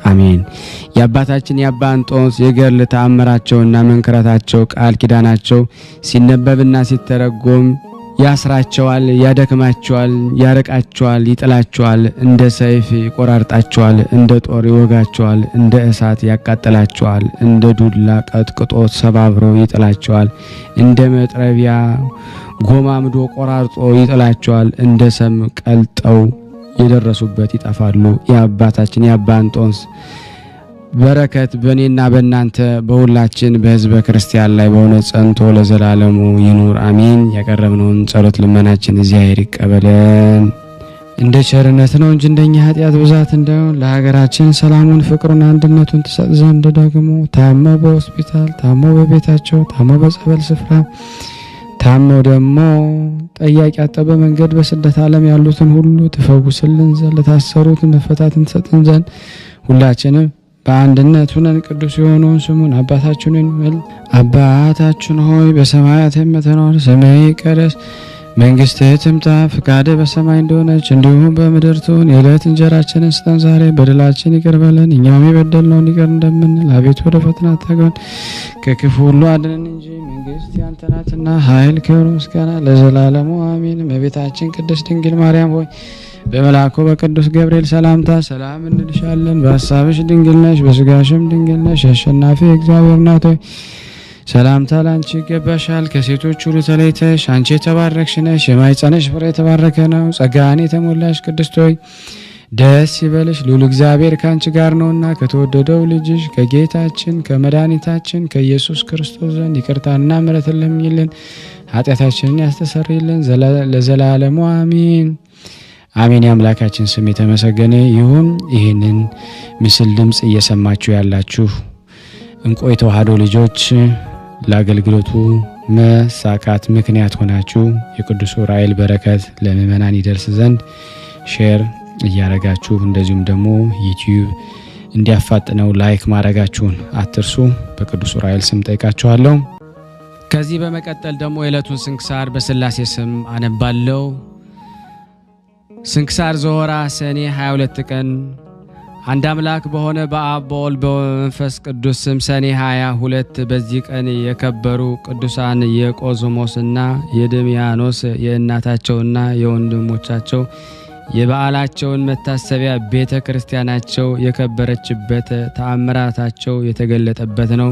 አሜን። የአባታችን የአባ እንጦንስ የገድል ተአምራቸውና መንክራታቸው ቃል ኪዳናቸው ሲነበብና ሲተረጎም ያስራቸዋል፣ ያደክማቸዋል፣ ያረቃቸዋል፣ ይጥላቸዋል፣ እንደ ሰይፍ ይቆራርጣቸዋል፣ እንደ ጦር ይወጋቸዋል፣ እንደ እሳት ያቃጥላቸዋል፣ እንደ ዱላ ቀጥቅጦ ሰባብሮ ይጥላቸዋል፣ እንደ መጥረቢያ ጎማምዶ ቆራርጦ ይጥላቸዋል፣ እንደ ሰም ቀልጠው የደረሱበት ይጠፋሉ። የአባታችን የአባ እንጦንስ በረከት በእኔና በእናንተ በሁላችን በሕዝበ ክርስቲያን ላይ በሆነ ጸንቶ ለዘላለሙ ይኑር አሜን። ያቀረብነውን ጸሎት ልመናችን እግዚአብሔር ይቀበለን። እንደ ቸርነት ነው እንጂ እንደኛ ኃጢአት ብዛት እንዳይሆን ለሀገራችን ሰላሙን፣ ፍቅሩን፣ አንድነቱን ትሰጥ ዘንድ ደግሞ ታመው በሆስፒታል፣ ታመው በቤታቸው፣ ታመው በጸበል ስፍራ፣ ታመው ደግሞ ጠያቂ ያጠበ መንገድ በስደት ዓለም ያሉትን ሁሉ ትፈውስልን ዘንድ ለታሰሩት መፈታትን ትሰጥን ዘንድ ሁላችንም በአንድነት ሆነን ቅዱስ የሆነውን ስሙን አባታችንን እንበል። አባታችን ሆይ በሰማያት የምትኖር ስምህ ይቀደስ፣ መንግሥትህ ትምጣ፣ ፈቃድህ በሰማይ እንደሆነች እንዲሁም በምድር ትሁን። የዕለት እንጀራችንን ስጠን ዛሬ፣ በደላችን ይቅር በለን እኛም የበደልነውን ይቅር እንደምንል፣ አቤቱ ወደ ፈተና አታግባን ከክፉ ሁሉ አድነን እንጂ መንግሥት ያንተ ናትና ኃይል፣ ክብር፣ ምስጋና ለዘላለሙ አሜን። እመቤታችን ቅድስት ድንግል ማርያም ሆይ በመልአኩ በቅዱስ ገብርኤል ሰላምታ ሰላም እንልሻለን። በሐሳብሽ ድንግል ነሽ፣ በሥጋሽም ድንግል ነሽ። አሸናፊ እግዚአብሔር እናት ሆይ ሰላምታ ላንቺ ይገባሻል። ከሴቶች ሁሉ ተለይተሽ አንቺ የተባረክሽ ነሽ፣ የማኅፀንሽ ፍሬ የተባረከ ነው። ጸጋን የተሞላሽ ቅድስት ሆይ ደስ ይበልሽ፣ ልዑል እግዚአብሔር ካንቺ ጋር ነውና ከተወደደው ልጅሽ ከጌታችን ከመድኃኒታችን ከኢየሱስ ክርስቶስ ዘንድ ይቅርታና ምሕረትን ለምኝልን ኃጢአታችንን ያስተሰርይልን ለዘላለሙ አሜን። አሜን። የአምላካችን ስም የተመሰገነ ይሁን። ይህንን ምስል ድምጽ እየሰማችሁ ያላችሁ እንቁ የተዋሕዶ ልጆች ለአገልግሎቱ መሳካት ምክንያት ሆናችሁ የቅዱስ ዑራኤል በረከት ለምእመናን ይደርስ ዘንድ ሼር እያረጋችሁ እንደዚሁም ደግሞ ዩቲዩብ እንዲያፋጥነው ላይክ ማድረጋችሁን አትርሱ። በቅዱስ ዑራኤል ስም ጠይቃችኋለሁ። ከዚህ በመቀጠል ደግሞ የዕለቱን ስንክሳር በሥላሴ ስም አነባለሁ። ስንክሳር ዘወርኀ ሰኔ 22 ቀን አንድ አምላክ በሆነ በአብ በወልድ በመንፈስ ቅዱስ ስም ሰኔ 22 በዚህ ቀን የከበሩ ቅዱሳን የቆዝሞስና የድምያኖስ የእናታቸውና የወንድሞቻቸው የበዓላቸውን መታሰቢያ ቤተ ክርስቲያናቸው የከበረችበት ተአምራታቸው የተገለጠበት ነው።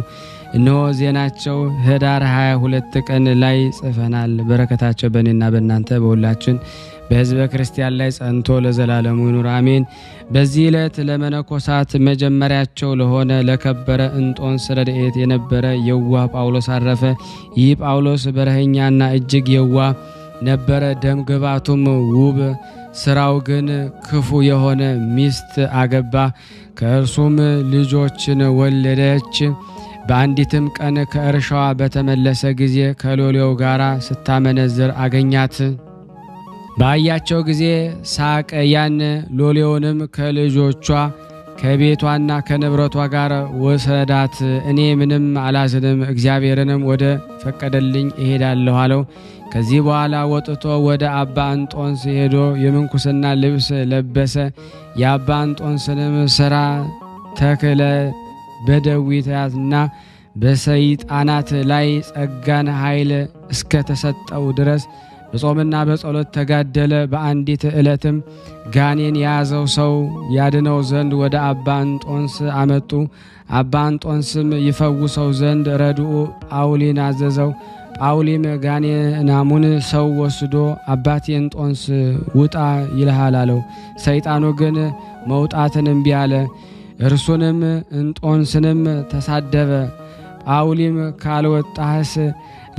እነሆ ዜናቸው ኅዳር 22 ቀን ላይ ጽፈናል። በረከታቸው በእኔና በእናንተ በሁላችን በሕዝበ ክርስቲያን ላይ ጸንቶ ለዘላለሙ ይኑር አሜን። በዚህ ዕለት ለመነኮሳት መጀመሪያቸው ለሆነ ለከበረ እንጦንስ ረድኤት የነበረ የዋህ ጳውሎስ አረፈ። ይህ ጳውሎስ በረኸኛና እጅግ የዋህ ነበረ። ደም ግባቱም ውብ፣ ስራው ግን ክፉ የሆነ ሚስት አገባ። ከእርሱም ልጆችን ወለደች። በአንዲትም ቀን ከእርሻዋ በተመለሰ ጊዜ ከሎሌው ጋር ስታመነዝር አገኛት። ባያቸው ጊዜ ሳቀ። ያን ሎሌውንም ከልጆቿ ከቤቷና ከንብረቷ ጋር ወሰዳት። እኔ ምንም አላዝንም፣ እግዚአብሔርንም ወደ ፈቀደልኝ እሄዳለሁ አለው። ከዚህ በኋላ ወጥቶ ወደ አባ እንጦንስ ሄዶ የምንኩስና ልብስ ለበሰ። የአባ እንጦንስንም ሥራ ተክለ በደዌ ተያዘና በሰይጣናት ላይ ጸጋን ኃይል እስከ ተሰጠው ድረስ በጾምና በጸሎት ተጋደለ። በአንዲት ዕለትም ጋኔን የያዘው ሰው ያድነው ዘንድ ወደ አባ እንጦንስ አመጡ። አባ እንጦንስም ይፈውሰው ዘንድ ረድኡ ጳውሊን አዘዘው። ጳውሊም ጋኔናሙን ሰው ወስዶ አባቴ እንጦንስ ውጣ ይልሃል አለው። ሰይጣኑ ግን መውጣትን እምቢ አለ። እርሱንም እንጦንስንም ተሳደበ። ጳውሊም ካልወጣህስ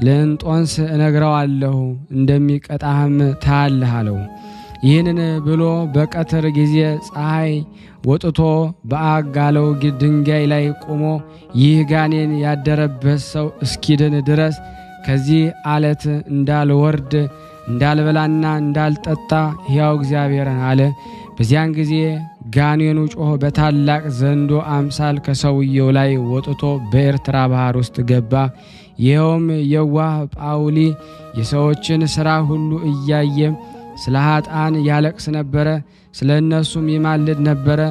ለእንጦንስ እነግረዋለሁ እንደሚቀጣህም ታያለህ አለው። ይህንን ብሎ በቀትር ጊዜ ፀሐይ ወጥቶ በአጋለው ድንጋይ ላይ ቆሞ ይህ ጋኔን ያደረበት ሰው እስኪድን ድረስ ከዚህ አለት እንዳልወርድ እንዳልበላና እንዳልጠጣ ሕያው እግዚአብሔርን አለ። በዚያን ጊዜ ጋኔኑ ጮኸ፣ በታላቅ ዘንዶ አምሳል ከሰውየው ላይ ወጥቶ በኤርትራ ባህር ውስጥ ገባ። ይኸውም የዋህ ጳውሊ የሰዎችን ሥራ ሁሉ እያየ ስለ ኃጥአን ያለቅስ ነበረ፣ ስለ እነሱም ይማልድ ነበረ።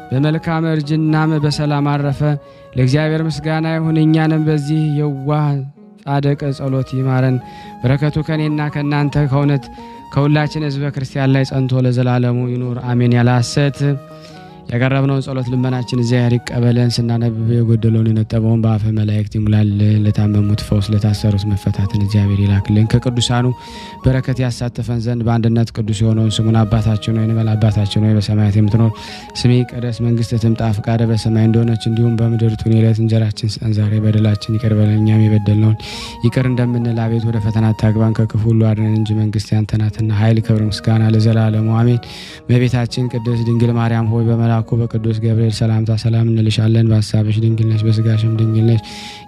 በመልካም እርጅናም በሰላም አረፈ። ለእግዚአብሔር ምስጋና ይሁን፣ እኛንም በዚህ የዋህ ጻድቅ ጸሎት ይማረን። በረከቱ ከኔና ከእናንተ ከእውነት ከሁላችን ሕዝበ ክርስቲያን ላይ ጸንቶ ለዘላለሙ ይኑር አሜን። ያለ ሐሰት ያቀረብነውን ጸሎት ልመናችን እግዚአብሔር ይቀበለን። ስናነብ የጎደለውን የነጠበውን በአፈ መላእክት ይሙላልን። ለታመሙት ፈውስ፣ ለታሰሩት መፈታትን እግዚአብሔር ይላክልን። ከቅዱሳኑ በረከት ያሳትፈን ዘንድ በአንድነት ቅዱስ የሆነውን ስሙን አባታችን ሆይ እንበል። አባታችን ሆይ በሰማያት የምትኖር ስምህ ይቀደስ፣ መንግስትህ ትምጣ፣ ፈቃድህ በሰማይ እንደሆነች እንዲሁም በምድር ትሁን። የዕለት እንጀራችንን ስጠን ዛሬ፣ በደላችን ይቅር በለን እኛም የበደልነውን ይቅር እንደምንል፣ አቤት ወደ ፈተና አታግባን ከክፉ ሁሉ አድነን እንጂ መንግስት ያንተ ናትና ኃይል፣ ክብር፣ ምስጋና ለዘላለሙ አሜን። እመቤታችን ቅድስት ድንግል ማርያም ሆይ በመላኩ በቅዱስ ገብርኤል ሰላምታ ሰላም እንልሻለን። በሐሳብሽ ድንግል ነሽ፣ በስጋሽም ድንግል ነሽ።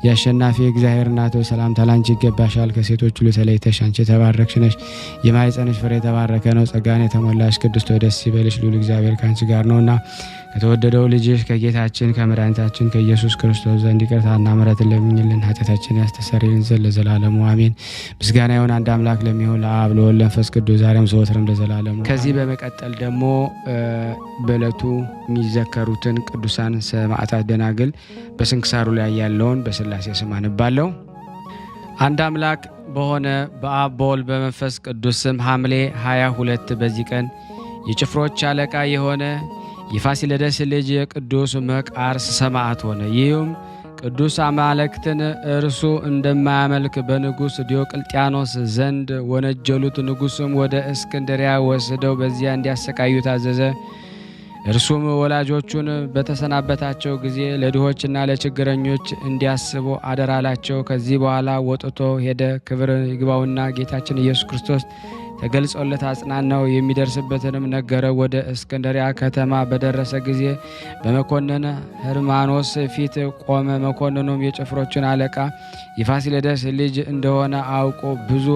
የአሸናፊ እግዚአብሔር እናት ሆይ ሰላምታ ላንቺ ይገባሻል። ከሴቶች ሁሉ ተለይተሽ አንቺ የተባረክሽ ነሽ፣ የማኅፀንሽ ፍሬ የተባረከ ነው። ጸጋን የተሞላሽ ቅድስት ሆይ ደስ ይበልሽ፣ ልዑል እግዚአብሔር ከአንቺ ጋር ነውና ከተወደደው ልጅሽ ከጌታችን ከመድኃኒታችን ከኢየሱስ ክርስቶስ ዘንድ ይቅርታና ምሕረትን ለምኝልን ኃጢአታችንን ያስተሰርይልን ዘንድ ለዘላለሙ አሜን። ምስጋና ይሁን አንድ አምላክ ለሚሆን ለአብ ለወልድ ለመንፈስ ቅዱስ ዛሬም ዘወትርም ለዘላለሙ። ከዚህ በመቀጠል ደግሞ በዕለቱ የሚዘከሩትን ቅዱሳን ሰማዕታት ደናግል በስንክሳሩ ላይ ያለውን በሥላሴ ስም አነባለሁ። አንድ አምላክ በሆነ በአብ በወልድ በመንፈስ ቅዱስ ስም ሐምሌ 22 በዚህ ቀን የጭፍሮች አለቃ የሆነ የፋሲለደስ ልጅ የቅዱስ መቃርስ ሰማዕት ሆነ። ይህም ቅዱስ አማልክትን እርሱ እንደማያመልክ በንጉሥ ዲዮቅልጥያኖስ ዘንድ ወነጀሉት። ንጉሥም ወደ እስክንድሪያ ወስደው በዚያ እንዲያሰቃዩ ታዘዘ። እርሱም ወላጆቹን በተሰናበታቸው ጊዜ ለድሆችና ለችግረኞች እንዲያስቡ አደራላቸው። ከዚህ በኋላ ወጥቶ ሄደ። ክብር ይግባውና ጌታችን ኢየሱስ ክርስቶስ ተገልጾለት አጽናናው፣ የሚደርስበትንም ነገረ። ወደ እስክንድሪያ ከተማ በደረሰ ጊዜ በመኮንን ህርማኖስ ፊት ቆመ። መኮንኑም የጭፍሮችን አለቃ የፋሲለደስ ልጅ እንደሆነ አውቆ ብዙ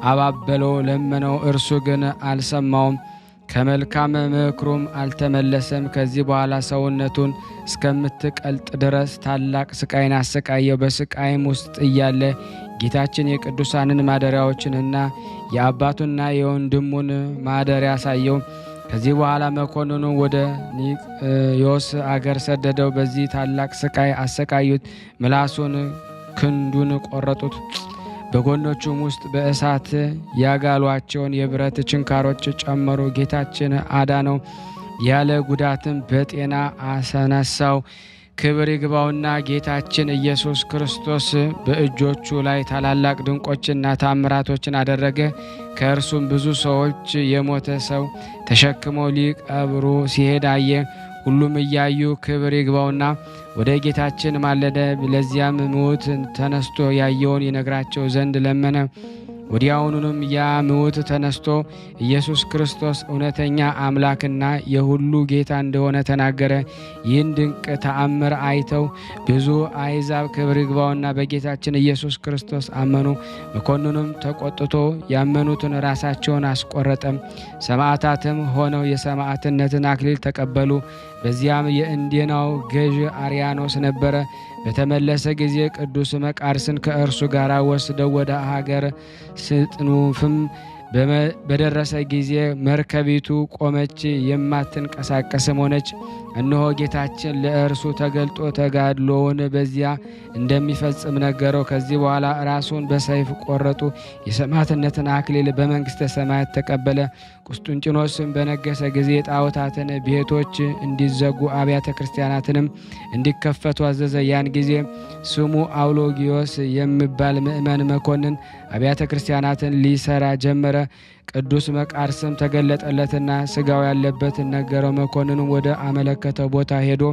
አባበለው፣ ለመነው። እርሱ ግን አልሰማውም፣ ከመልካም ምክሩም አልተመለሰም። ከዚህ በኋላ ሰውነቱን እስከምትቀልጥ ድረስ ታላቅ ስቃይን አሰቃየው። በስቃይም ውስጥ እያለ ጌታችን የቅዱሳንን ማደሪያዎችንና የአባቱና የወንድሙን ማደሪያ አሳየው። ከዚህ በኋላ መኮንኑ ወደ ኒቅዮስ አገር ሰደደው። በዚህ ታላቅ ስቃይ አሰቃዩት። ምላሱን ክንዱን ቆረጡት። በጎኖቹም ውስጥ በእሳት ያጋሏቸውን የብረት ችንካሮች ጨመሩ። ጌታችን አዳነው፣ ያለ ጉዳትም በጤና አሰነሳው። ክብር ይግባውና ጌታችን ኢየሱስ ክርስቶስ በእጆቹ ላይ ታላላቅ ድንቆችና ታምራቶችን አደረገ። ከእርሱም ብዙ ሰዎች የሞተ ሰው ተሸክመው ሊቀብሩ ሲሄድ አየ። ሁሉም እያዩ ክብር ይግባውና ወደ ጌታችን ማለደ። ለዚያም ምውት ተነስቶ ያየውን ይነግራቸው ዘንድ ለመነ። ወዲያውኑም ያ ምውት ተነስቶ ኢየሱስ ክርስቶስ እውነተኛ አምላክና የሁሉ ጌታ እንደሆነ ተናገረ። ይህን ድንቅ ተአምር አይተው ብዙ አሕዛብ ክብር ይግባውና በጌታችን ኢየሱስ ክርስቶስ አመኑ። መኮንኑም ተቆጥቶ ያመኑትን ራሳቸውን አስቆረጠም። ሰማዕታትም ሆነው የሰማዕትነትን አክሊል ተቀበሉ። በዚያም የእንዴናው ገዥ አርያኖስ ነበረ። በተመለሰ ጊዜ ቅዱስ መቃርስን ከእርሱ ጋር ወስደው ወደ ሀገር ስጥኑፍም በደረሰ ጊዜ መርከቢቱ ቆመች፣ የማትንቀሳቀስም ሆነች። እነሆ ጌታችን ለእርሱ ተገልጦ ተጋድሎውን በዚያ እንደሚፈጽም ነገረው። ከዚህ በኋላ ራሱን በሰይፍ ቆረጡ። የሰማዕትነትን አክሊል በመንግሥተ ሰማያት ተቀበለ። ቁስጥንጥኖስም በነገሰ ጊዜ ጣዖታትን ቤቶች እንዲዘጉ አብያተ ክርስቲያናትንም እንዲከፈቱ አዘዘ። ያን ጊዜ ስሙ አውሎጊዮስ የሚባል ምእመን መኮንን አብያተ ክርስቲያናትን ሊሰራ ጀመረ። ቅዱስ መቃርስም ተገለጠለትና ስጋው ያለበትን ነገረው። መኮንኑም ወደ አመለከተው ቦታ ሄዶ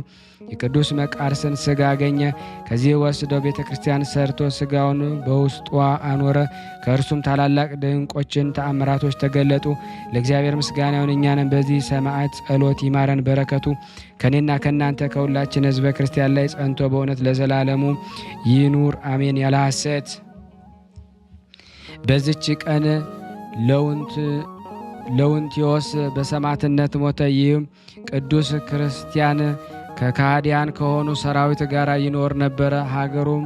የቅዱስ መቃርስን ስጋ አገኘ። ከዚህ ወስደው ቤተ ክርስቲያን ሰርቶ ስጋውን በውስጧ አኖረ። ከእርሱም ታላላቅ ድንቆችን ተአምራቶች ተገለጡ። ለእግዚአብሔር ምስጋና ይሁን። እኛንም በዚህ ሰማዕት ጸሎት ይማረን። በረከቱ ከኔና ከእናንተ ከሁላችን ሕዝበ ክርስቲያን ላይ ጸንቶ በእውነት ለዘላለሙ ይኑር አሜን። ያለ ሐሰት በዚች ቀን ለውንቲዮስ በሰማዕትነት ሞተ። ይህም ቅዱስ ክርስቲያን ከካህዲያን ከሆኑ ሰራዊት ጋር ይኖር ነበረ። ሀገሩም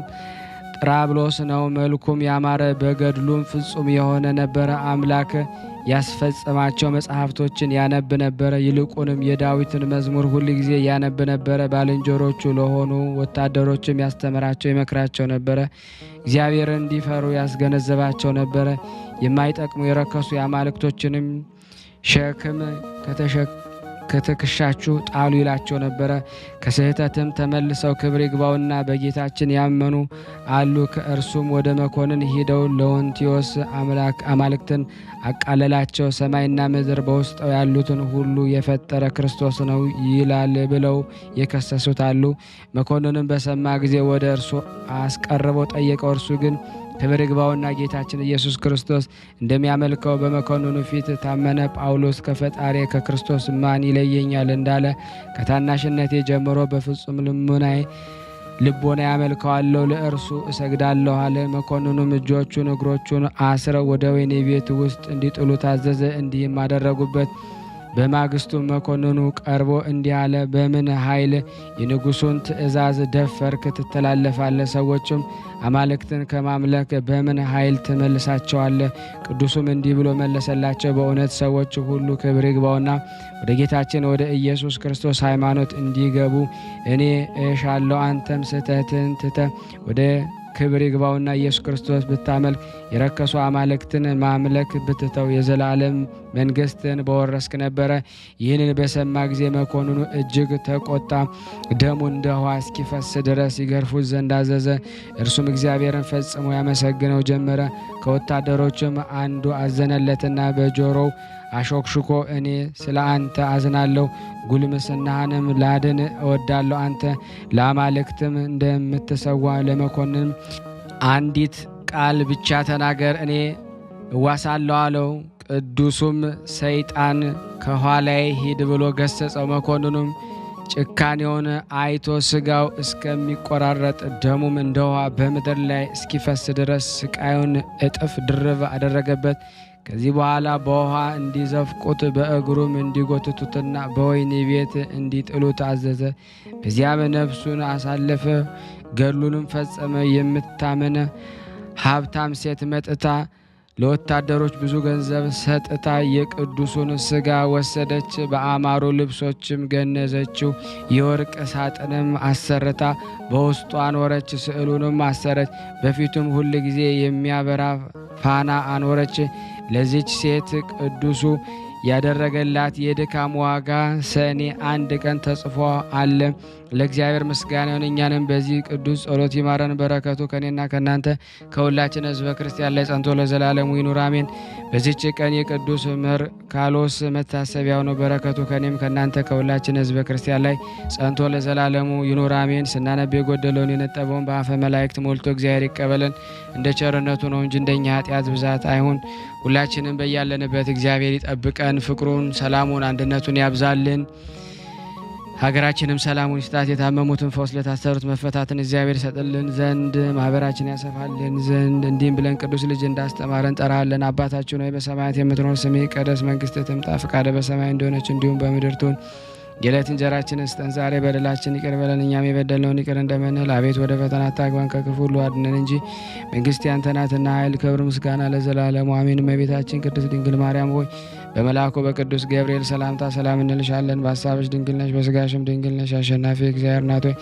ጥራብሎስ ነው። መልኩም ያማረ በገድሉም ፍጹም የሆነ ነበረ። አምላክ ያስፈጸማቸው መጽሐፍቶችን ያነብ ነበረ። ይልቁንም የዳዊትን መዝሙር ሁል ጊዜ ያነብ ነበረ። ባልንጀሮቹ ለሆኑ ወታደሮችም ያስተምራቸው ይመክራቸው ነበረ። እግዚአብሔርን እንዲፈሩ ያስገነዘባቸው ነበረ። የማይጠቅሙ የረከሱ የአማልክቶችንም ሸክም ከትከሻችሁ ጣሉ ይላቸው ነበረ። ከስህተትም ተመልሰው ክብር ይግባውና በጌታችን ያመኑ አሉ። ከእርሱም ወደ መኮንን ሂደው ለውንቲዮስ አማልክትን አቃለላቸው። ሰማይና ምድር በውስጠው ያሉትን ሁሉ የፈጠረ ክርስቶስ ነው ይላል ብለው የከሰሱት አሉ። መኮንንም በሰማ ጊዜ ወደ እርሱ አስቀርበው ጠየቀው። እርሱ ግን ክብር ይግባውና ጌታችን ኢየሱስ ክርስቶስ እንደሚያመልከው በመኮንኑ ፊት ታመነ። ጳውሎስ ከፈጣሪ ከክርስቶስ ማን ይለየኛል እንዳለ ከታናሽነቴ ጀምሮ በፍጹም ልቦና ያመልከዋለሁ፣ ለእርሱ እሰግዳለሁ አለ። መኮንኑም እጆቹን እግሮቹን አስረው ወደ ወህኒ ቤት ውስጥ እንዲጥሉ ታዘዘ። እንዲህም አደረጉበት። በማግስቱ መኮንኑ ቀርቦ እንዲህ አለ፣ በምን ኃይል የንጉሱን ትእዛዝ ደፈርክ ትተላለፋለህ? ሰዎችም አማልክትን ከማምለክ በምን ኃይል ትመልሳቸዋለህ? ቅዱሱም እንዲህ ብሎ መለሰላቸው፣ በእውነት ሰዎች ሁሉ ክብር ይግባውና ወደ ጌታችን ወደ ኢየሱስ ክርስቶስ ሃይማኖት እንዲገቡ እኔ እሻለሁ። አንተም ስህተትን ትተህ ወደ ክብር ይግባውና ኢየሱስ ክርስቶስ ብታመልክ የረከሱ አማልክትን ማምለክ ብትተው የዘላለም መንግስትን በወረስክ ነበረ። ይህንን በሰማ ጊዜ መኮንኑ እጅግ ተቆጣ። ደሙ እንደ ውሃ እስኪፈስ ድረስ ይገርፉት ዘንድ አዘዘ። እርሱም እግዚአብሔርን ፈጽሞ ያመሰግነው ጀመረ። ከወታደሮችም አንዱ አዘነለትና በጆሮው አሾክሽኮ እኔ ስለ አንተ አዝናለሁ፣ ጉልምስናህንም ላድን እወዳለሁ። አንተ ለአማልክትም እንደምትሰዋ ለመኮንን አንዲት ቃል ብቻ ተናገር፣ እኔ እዋሳለሁ አለው። ቅዱሱም ሰይጣን ከኋላዬ ሂድ ብሎ ገሰጸው። መኮንኑም ጭካኔውን አይቶ ስጋው እስከሚቆራረጥ ደሙም እንደ ውሃ በምድር ላይ እስኪፈስ ድረስ ስቃዩን እጥፍ ድርብ አደረገበት። ከዚህ በኋላ በውሃ እንዲዘፍቁት በእግሩም እንዲጎትቱትና በወህኒ ቤት እንዲጥሉት አዘዘ። በዚያም ነፍሱን አሳለፈ፣ ገድሉንም ፈጸመ። የምታምን ሀብታም ሴት መጥታ ለወታደሮች ብዙ ገንዘብ ሰጥታ የቅዱሱን ስጋ ወሰደች። በአማሩ ልብሶችም ገነዘችው። የወርቅ ሳጥንም አሰርታ በውስጡ አኖረች። ስዕሉንም አሰረች። በፊቱም ሁል ጊዜ የሚያበራ ፋና አኖረች። ለዚች ሴት ቅዱሱ ያደረገላት የድካም ዋጋ ሰኔ 1 ቀን ተጽፎ አለ። ለእግዚአብሔር ምስጋና ይሁን። እኛንም በዚህ ቅዱስ ጸሎት ይማረን። በረከቱ ከኔና ከእናንተ ከሁላችን ሕዝበ ክርስቲያን ላይ ጸንቶ ለዘላለሙ ይኑር አሜን። በዚች ቀን የቅዱስ መርካሎስ መታሰቢያው ነው። በረከቱ ከኔም ከእናንተ ከሁላችን ሕዝበ ክርስቲያን ላይ ጸንቶ ለዘላለሙ ይኑር አሜን። ስናነብ የጎደለውን የነጠበውን በአፈ መላእክት ሞልቶ እግዚአብሔር ይቀበለን። እንደ ቸርነቱ ነው እንጂ እንደኛ ኃጢአት ብዛት አይሁን። ሁላችንም በያለንበት እግዚአብሔር ይጠብቀን። ፍቅሩን፣ ሰላሙን፣ አንድነቱን ያብዛልን። ሀገራችንም ሰላሙን ይስጣት። የታመሙትን ፈውስ፣ ለታሰሩት መፈታትን እግዚአብሔር ይሰጥልን ዘንድ ማህበራችን ያሰፋልን ዘንድ እንዲህም ብለን ቅዱስ ልጅ እንዳስተማረን ጠራለን። አባታችን ሆይ በሰማያት የምትኖር ስምህ ይቀደስ፣ መንግስትህ ትምጣ፣ ፈቃድህ በሰማይ እንደሆነች እንዲሁም በምድር ትሁን። የዕለት እንጀራችንን ስጠን ዛሬ፣ በደላችን ይቅር በለን እኛም የበደልነውን ይቅር እንደምንል፣ አቤት ወደ ፈተና አታግባን ከክፉ ሁሉ አድነን እንጂ መንግስት ያንተ ናትና ኃይል፣ ክብር፣ ምስጋና ለዘላለሙ አሜን። እመቤታችን ቅድስት ድንግል ማርያም ሆይ በመልአኩ በቅዱስ ገብርኤል ሰላምታ ሰላም እንልሻለን። በሀሳብሽ ድንግል ነሽ፣ በስጋሽም ድንግል ነሽ። አሸናፊ እግዚአብሔር ናት ሆይ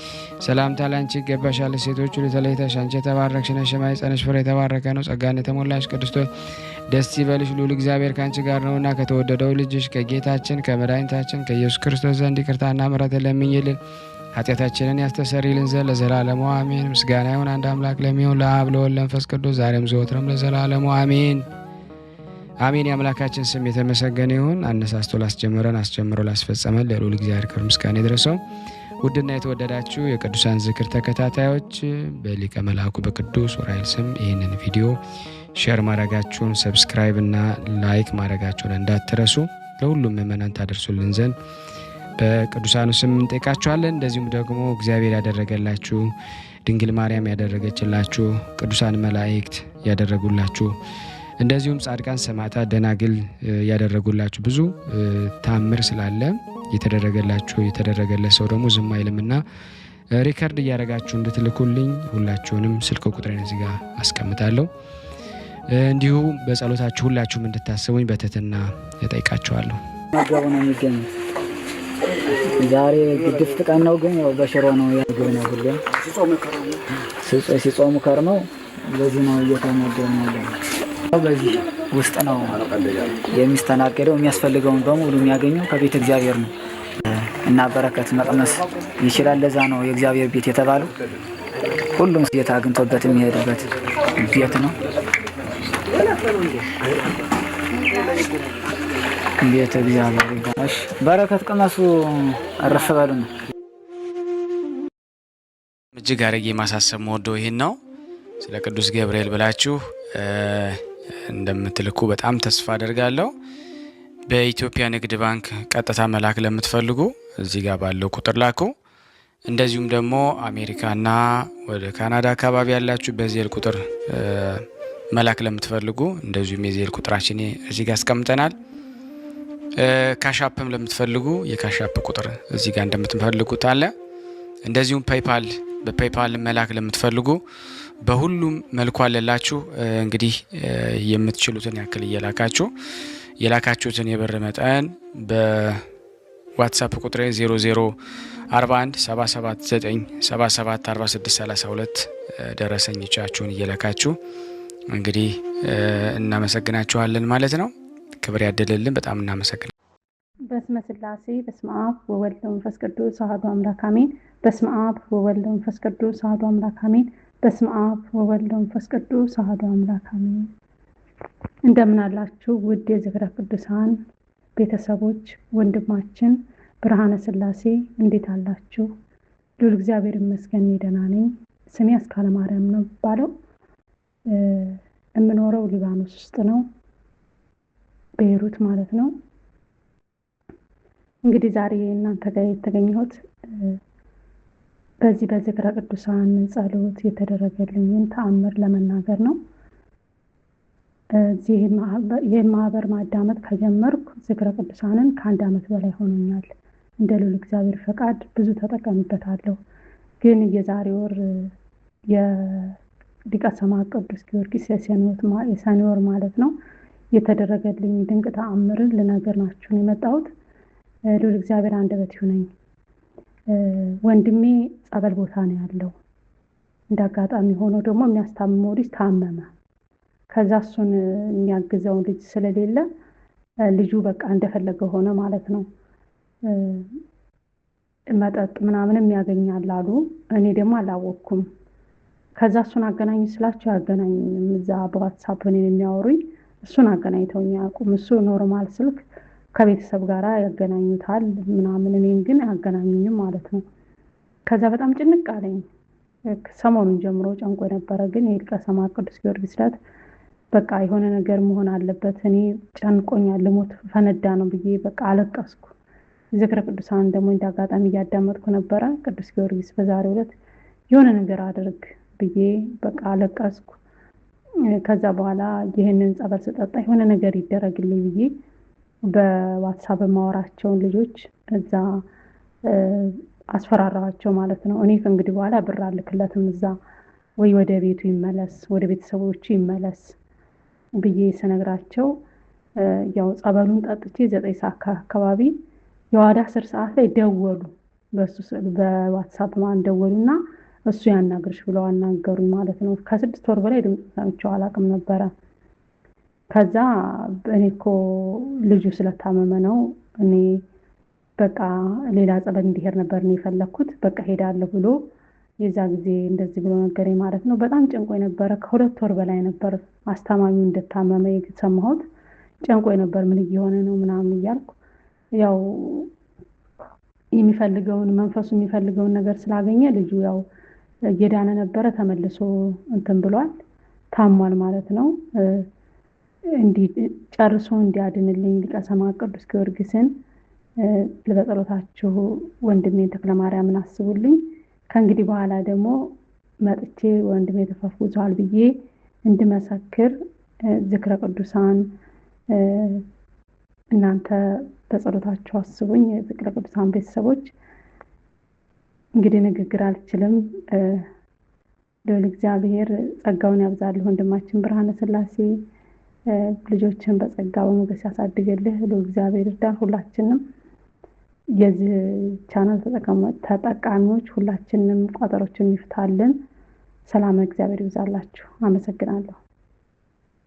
ሰላምታ ላንቺ ይገባሻል። ሴቶች ሁሉ ተለይተሽ አንቺ የተባረክሽ ነሽ፣ የማኅፀንሽ ፍሬ የተባረከ ነው። ጸጋን የተሞላሽ ቅድስት ሆይ ደስ ይበልሽ፣ ልዑል እግዚአብሔር ከአንቺ ጋር ነውና ከተወደደው ልጅሽ ከጌታችን ከመድኃኒታችን ከኢየሱስ ክርስቶስ ዘንድ ይቅርታና ምሕረትን ለምኝልን ኃጢአታችንን ያስተሰርይልን ዘንድ ለዘላለሙ አሜን። ምስጋና ይሁን አንድ አምላክ ለሚሆን ለአብ ለወልድ ለመንፈስ ቅዱስ ዛሬም ዘወትርም ለዘላለሙ አሜን አሜን። የአምላካችን ስም የተመሰገነ ይሁን። አነሳስቶ ላስጀመረን አስጀምሮ ላስፈጸመን ለልዑል እግዚአብሔር ክብር ምስጋና ይድረሰው። ውድና የተወደዳችሁ የቅዱሳን ዝክር ተከታታዮች በሊቀ መልአኩ በቅዱስ ዑራኤል ስም ይህንን ቪዲዮ ሼር ማድረጋችሁን ሰብስክራይብ እና ላይክ ማድረጋችሁን እንዳትረሱ ለሁሉም ምእመናን ታደርሱልን ዘንድ በቅዱሳኑ ስም እንጠይቃችኋለን። እንደዚሁም ደግሞ እግዚአብሔር ያደረገላችሁ ድንግል ማርያም ያደረገችላችሁ ቅዱሳን መላእክት ያደረጉላችሁ እንደዚሁም ጻድቃን ሰማዕታት ደናግል ያደረጉላችሁ ብዙ ታምር ስላለ የተደረገላችሁ የተደረገለት ሰው ደግሞ ዝም አይልምና ሪከርድ እያደረጋችሁ እንድትልኩልኝ ሁላችሁንም ስልክ ቁጥሬን እዚህ ጋር አስቀምጣለሁ። እንዲሁ በጸሎታችሁ ሁላችሁም እንድታስቡኝ በትህትና እጠይቃችኋለሁ። መጋቡ ነው የሚገኘው። ዛሬ ግድፍት ቀን ነው፣ ግን ያው በሽሮ ነው ያገኘው። ሁሌም ሲጾሙ ከርመው በዚህ ነው እየተመገቡ ያለው። በዚህ ውስጥ ነው የሚስተናገደው። የሚያስፈልገውን በሙሉ የሚያገኘው ከቤተ እግዚአብሔር ነው እና በረከት መቅመስ ይችላል። ለዛ ነው የእግዚአብሔር ቤት የተባለው። ሁሉም ጌታ አግኝቶበት የሚሄድበት ቤት ነው። ቤተ እግዚአብሔር ይባላል። በረከት ቅመሱ፣ አረፍ በሉ ነው። እጅግ አድርጌ ማሳሰብ መወደው ይሄን ነው። ስለ ቅዱስ ገብርኤል ብላችሁ እንደምትልኩ በጣም ተስፋ አደርጋለሁ። በኢትዮጵያ ንግድ ባንክ ቀጥታ መላክ ለምትፈልጉ እዚህ ጋር ባለው ቁጥር ላኩ። እንደዚሁም ደግሞ አሜሪካና ወደ ካናዳ አካባቢ ያላችሁ በዜል ቁጥር መላክ ለምትፈልጉ እንደዚሁም የዜል ቁጥራችን እዚህ ጋር አስቀምጠናል። ካሻፕም ለምትፈልጉ የካሻፕ ቁጥር እዚህ ጋር እንደምትፈልጉት አለ። እንደዚሁም ፔይፓል በፔይፓል መላክ ለምትፈልጉ በሁሉም መልኩ አለላችሁ። እንግዲህ የምትችሉትን ያክል እየላካችሁ የላካችሁትን የብር መጠን በዋትስአፕ ቁጥሬ 004177977462 ደረሰኞቻችሁን እየላካችሁ እንግዲህ እናመሰግናችኋለን ማለት ነው። ክብር ያደለልን። በጣም እናመሰግናለን። በስመ ሥላሴ በስመ አብ ወወልድ ወመንፈስ ቅዱስ አሐዱ አምላክ አሜን። በስመ አብ ወወልድ ወመንፈስ ቅዱስ አሐዱ አምላክ አሜን። በስመ አብ ወወልድ ወመንፈስ ቅዱስ አሐዱ አምላክ አሜን። እንደምን አላችሁ ውድ የዝክረ ቅዱሳን ቤተሰቦች፣ ወንድማችን ብርሃነ ሥላሴ እንዴት አላችሁ? ልዑል እግዚአብሔር ይመስገን ደህና ነኝ። ስሜ አስካለ ማርያም ነው የሚባለው። የምኖረው ሊባኖስ ውስጥ ነው፣ ቤይሩት ማለት ነው። እንግዲህ ዛሬ እናንተ ጋር የተገኘሁት በዚህ በዝክረ ቅዱሳን ጸሎት የተደረገልኝን ተአምር ለመናገር ነው። ይህ ማህበር ማዳመጥ ከጀመርኩ ዝክረ ቅዱሳንን ከ1 ዓመት በላይ ሆኖኛል። እንደ ልዑል እግዚአብሔር ፈቃድ ብዙ ተጠቀምበታለሁ። ግን የዛሬ ወር የሊቀ ሰማዕት ቅዱስ ጊዮርጊስ የሰኔ ወር ማለት ነው የተደረገልኝ ድንቅ ተአምርን ልነግራችሁ ነው የመጣሁት። ልዑል እግዚአብሔር አንደበት ይሁነኝ። ወንድሜ ጸበል ቦታ ነው ያለው። እንዳጋጣሚ ሆኖ ደግሞ የሚያስታምመው ልጅ ታመመ። ከዛ እሱን የሚያግዘው ልጅ ስለሌለ ልጁ በቃ እንደፈለገ ሆነ ማለት ነው። መጠጥ ምናምንም ያገኛል አሉ። እኔ ደግሞ አላወቅኩም። ከዛ እሱን አገናኝ ስላቸው ያገናኙኝም። እዛ በዋትሳፕ ነው የሚያወሩኝ። እሱን አገናኝተውኝ አያውቁም። እሱ ኖርማል ስልክ ከቤተሰብ ጋር ያገናኙታል ምናምን፣ እኔን ግን አያገናኙኝም ማለት ነው። ከዛ በጣም ጭንቅ አለኝ። ሰሞኑን ጀምሮ ጨንቆ ነበረ። ግን የሊቀ ሰማዕት ቅዱስ ጊዮርጊስ ዕለት በቃ የሆነ ነገር መሆን አለበት፣ እኔ ጨንቆኛል፣ ልሞት ፈነዳ ነው ብዬ በቃ አለቀስኩ። ዝክረ ቅዱሳን ደግሞ እንዳጋጣሚ እያዳመጥኩ ነበረ። ቅዱስ ጊዮርጊስ በዛሬው ዕለት የሆነ ነገር አድርግ ብዬ በቃ አለቀስኩ። ከዛ በኋላ ይህንን ጸበል ስጠጣ የሆነ ነገር ይደረግልኝ ብዬ በዋትሳፕ ማወራቸውን ልጆች እዛ አስፈራራቸው ማለት ነው። እኔ ከእንግዲህ በኋላ ብር አልክለትም፣ እዛ ወይ ወደ ቤቱ ይመለስ፣ ወደ ቤተሰቦቹ ይመለስ ብዬ ስነግራቸው ያው ጸበሉን ጠጥቼ 9 ሰዓት አካባቢ የዋዳ 10 ሰዓት ላይ ደወሉ። በዋትሳፕ ማን ደወሉና እሱ ያናግርሽ ብለው አናገሩኝ ማለት ነው። ከ6 ወር በላይ ድምፅ ሰምቼው አላውቅም ነበረ። ከዛ እኔ እኮ ልጁ ስለታመመ ነው እኔ በቃ ሌላ ጸበል እንዲሄድ ነበር ነው የፈለኩት። በቃ ሄዳለሁ ብሎ የዛ ጊዜ እንደዚህ ብሎ ነገረኝ ማለት ነው። በጣም ጨንቆኝ ነበረ። ከ2 ወር በላይ ነበር አስታማሚው እንደታመመ የሰማሁት። ጨንቆኝ ነበር። ምን እየሆነ ነው ምናምን እያልኩ ያው መንፈሱ የሚፈልገውን ነገር ስላገኘ ልጁ ያው እየዳነ ነበረ። ተመልሶ እንትን ብሏል፣ ታሟል ማለት ነው። ጨርሶ እንዲያድንልኝ ሊቀ ሰማዕት ቅዱስ ጊዮርጊስን በጸሎታችሁ ወንድሜን ተክለማርያምን አስቡልኝ። ከእንግዲህ በኋላ ደግሞ መጥቼ ወንድሜ ተፈውሷል ብዬ እንድመሰክር ዝክረ ቅዱሳን እናንተ በጸሎታችሁ አስቡኝ። ዝክረ ቅዱሳን ቤተሰቦች እንግዲህ ንግግር አልችልም። ልዑል እግዚአብሔር ጸጋውን ያብዛልህ። ወንድማችን ብርሃነ ሥላሴ ልጆችን በጸጋ በሞገስ ያሳድግልህ። ልዑል እግዚአብሔር ይርዳን። ሁላችንም የዚህ ቻናል ተጠቃሚዎች ሁላችንም ቋጠሮችን ይፍታልን። ሰላም እግዚአብሔር ይብዛላችሁ። አመሰግናለሁ።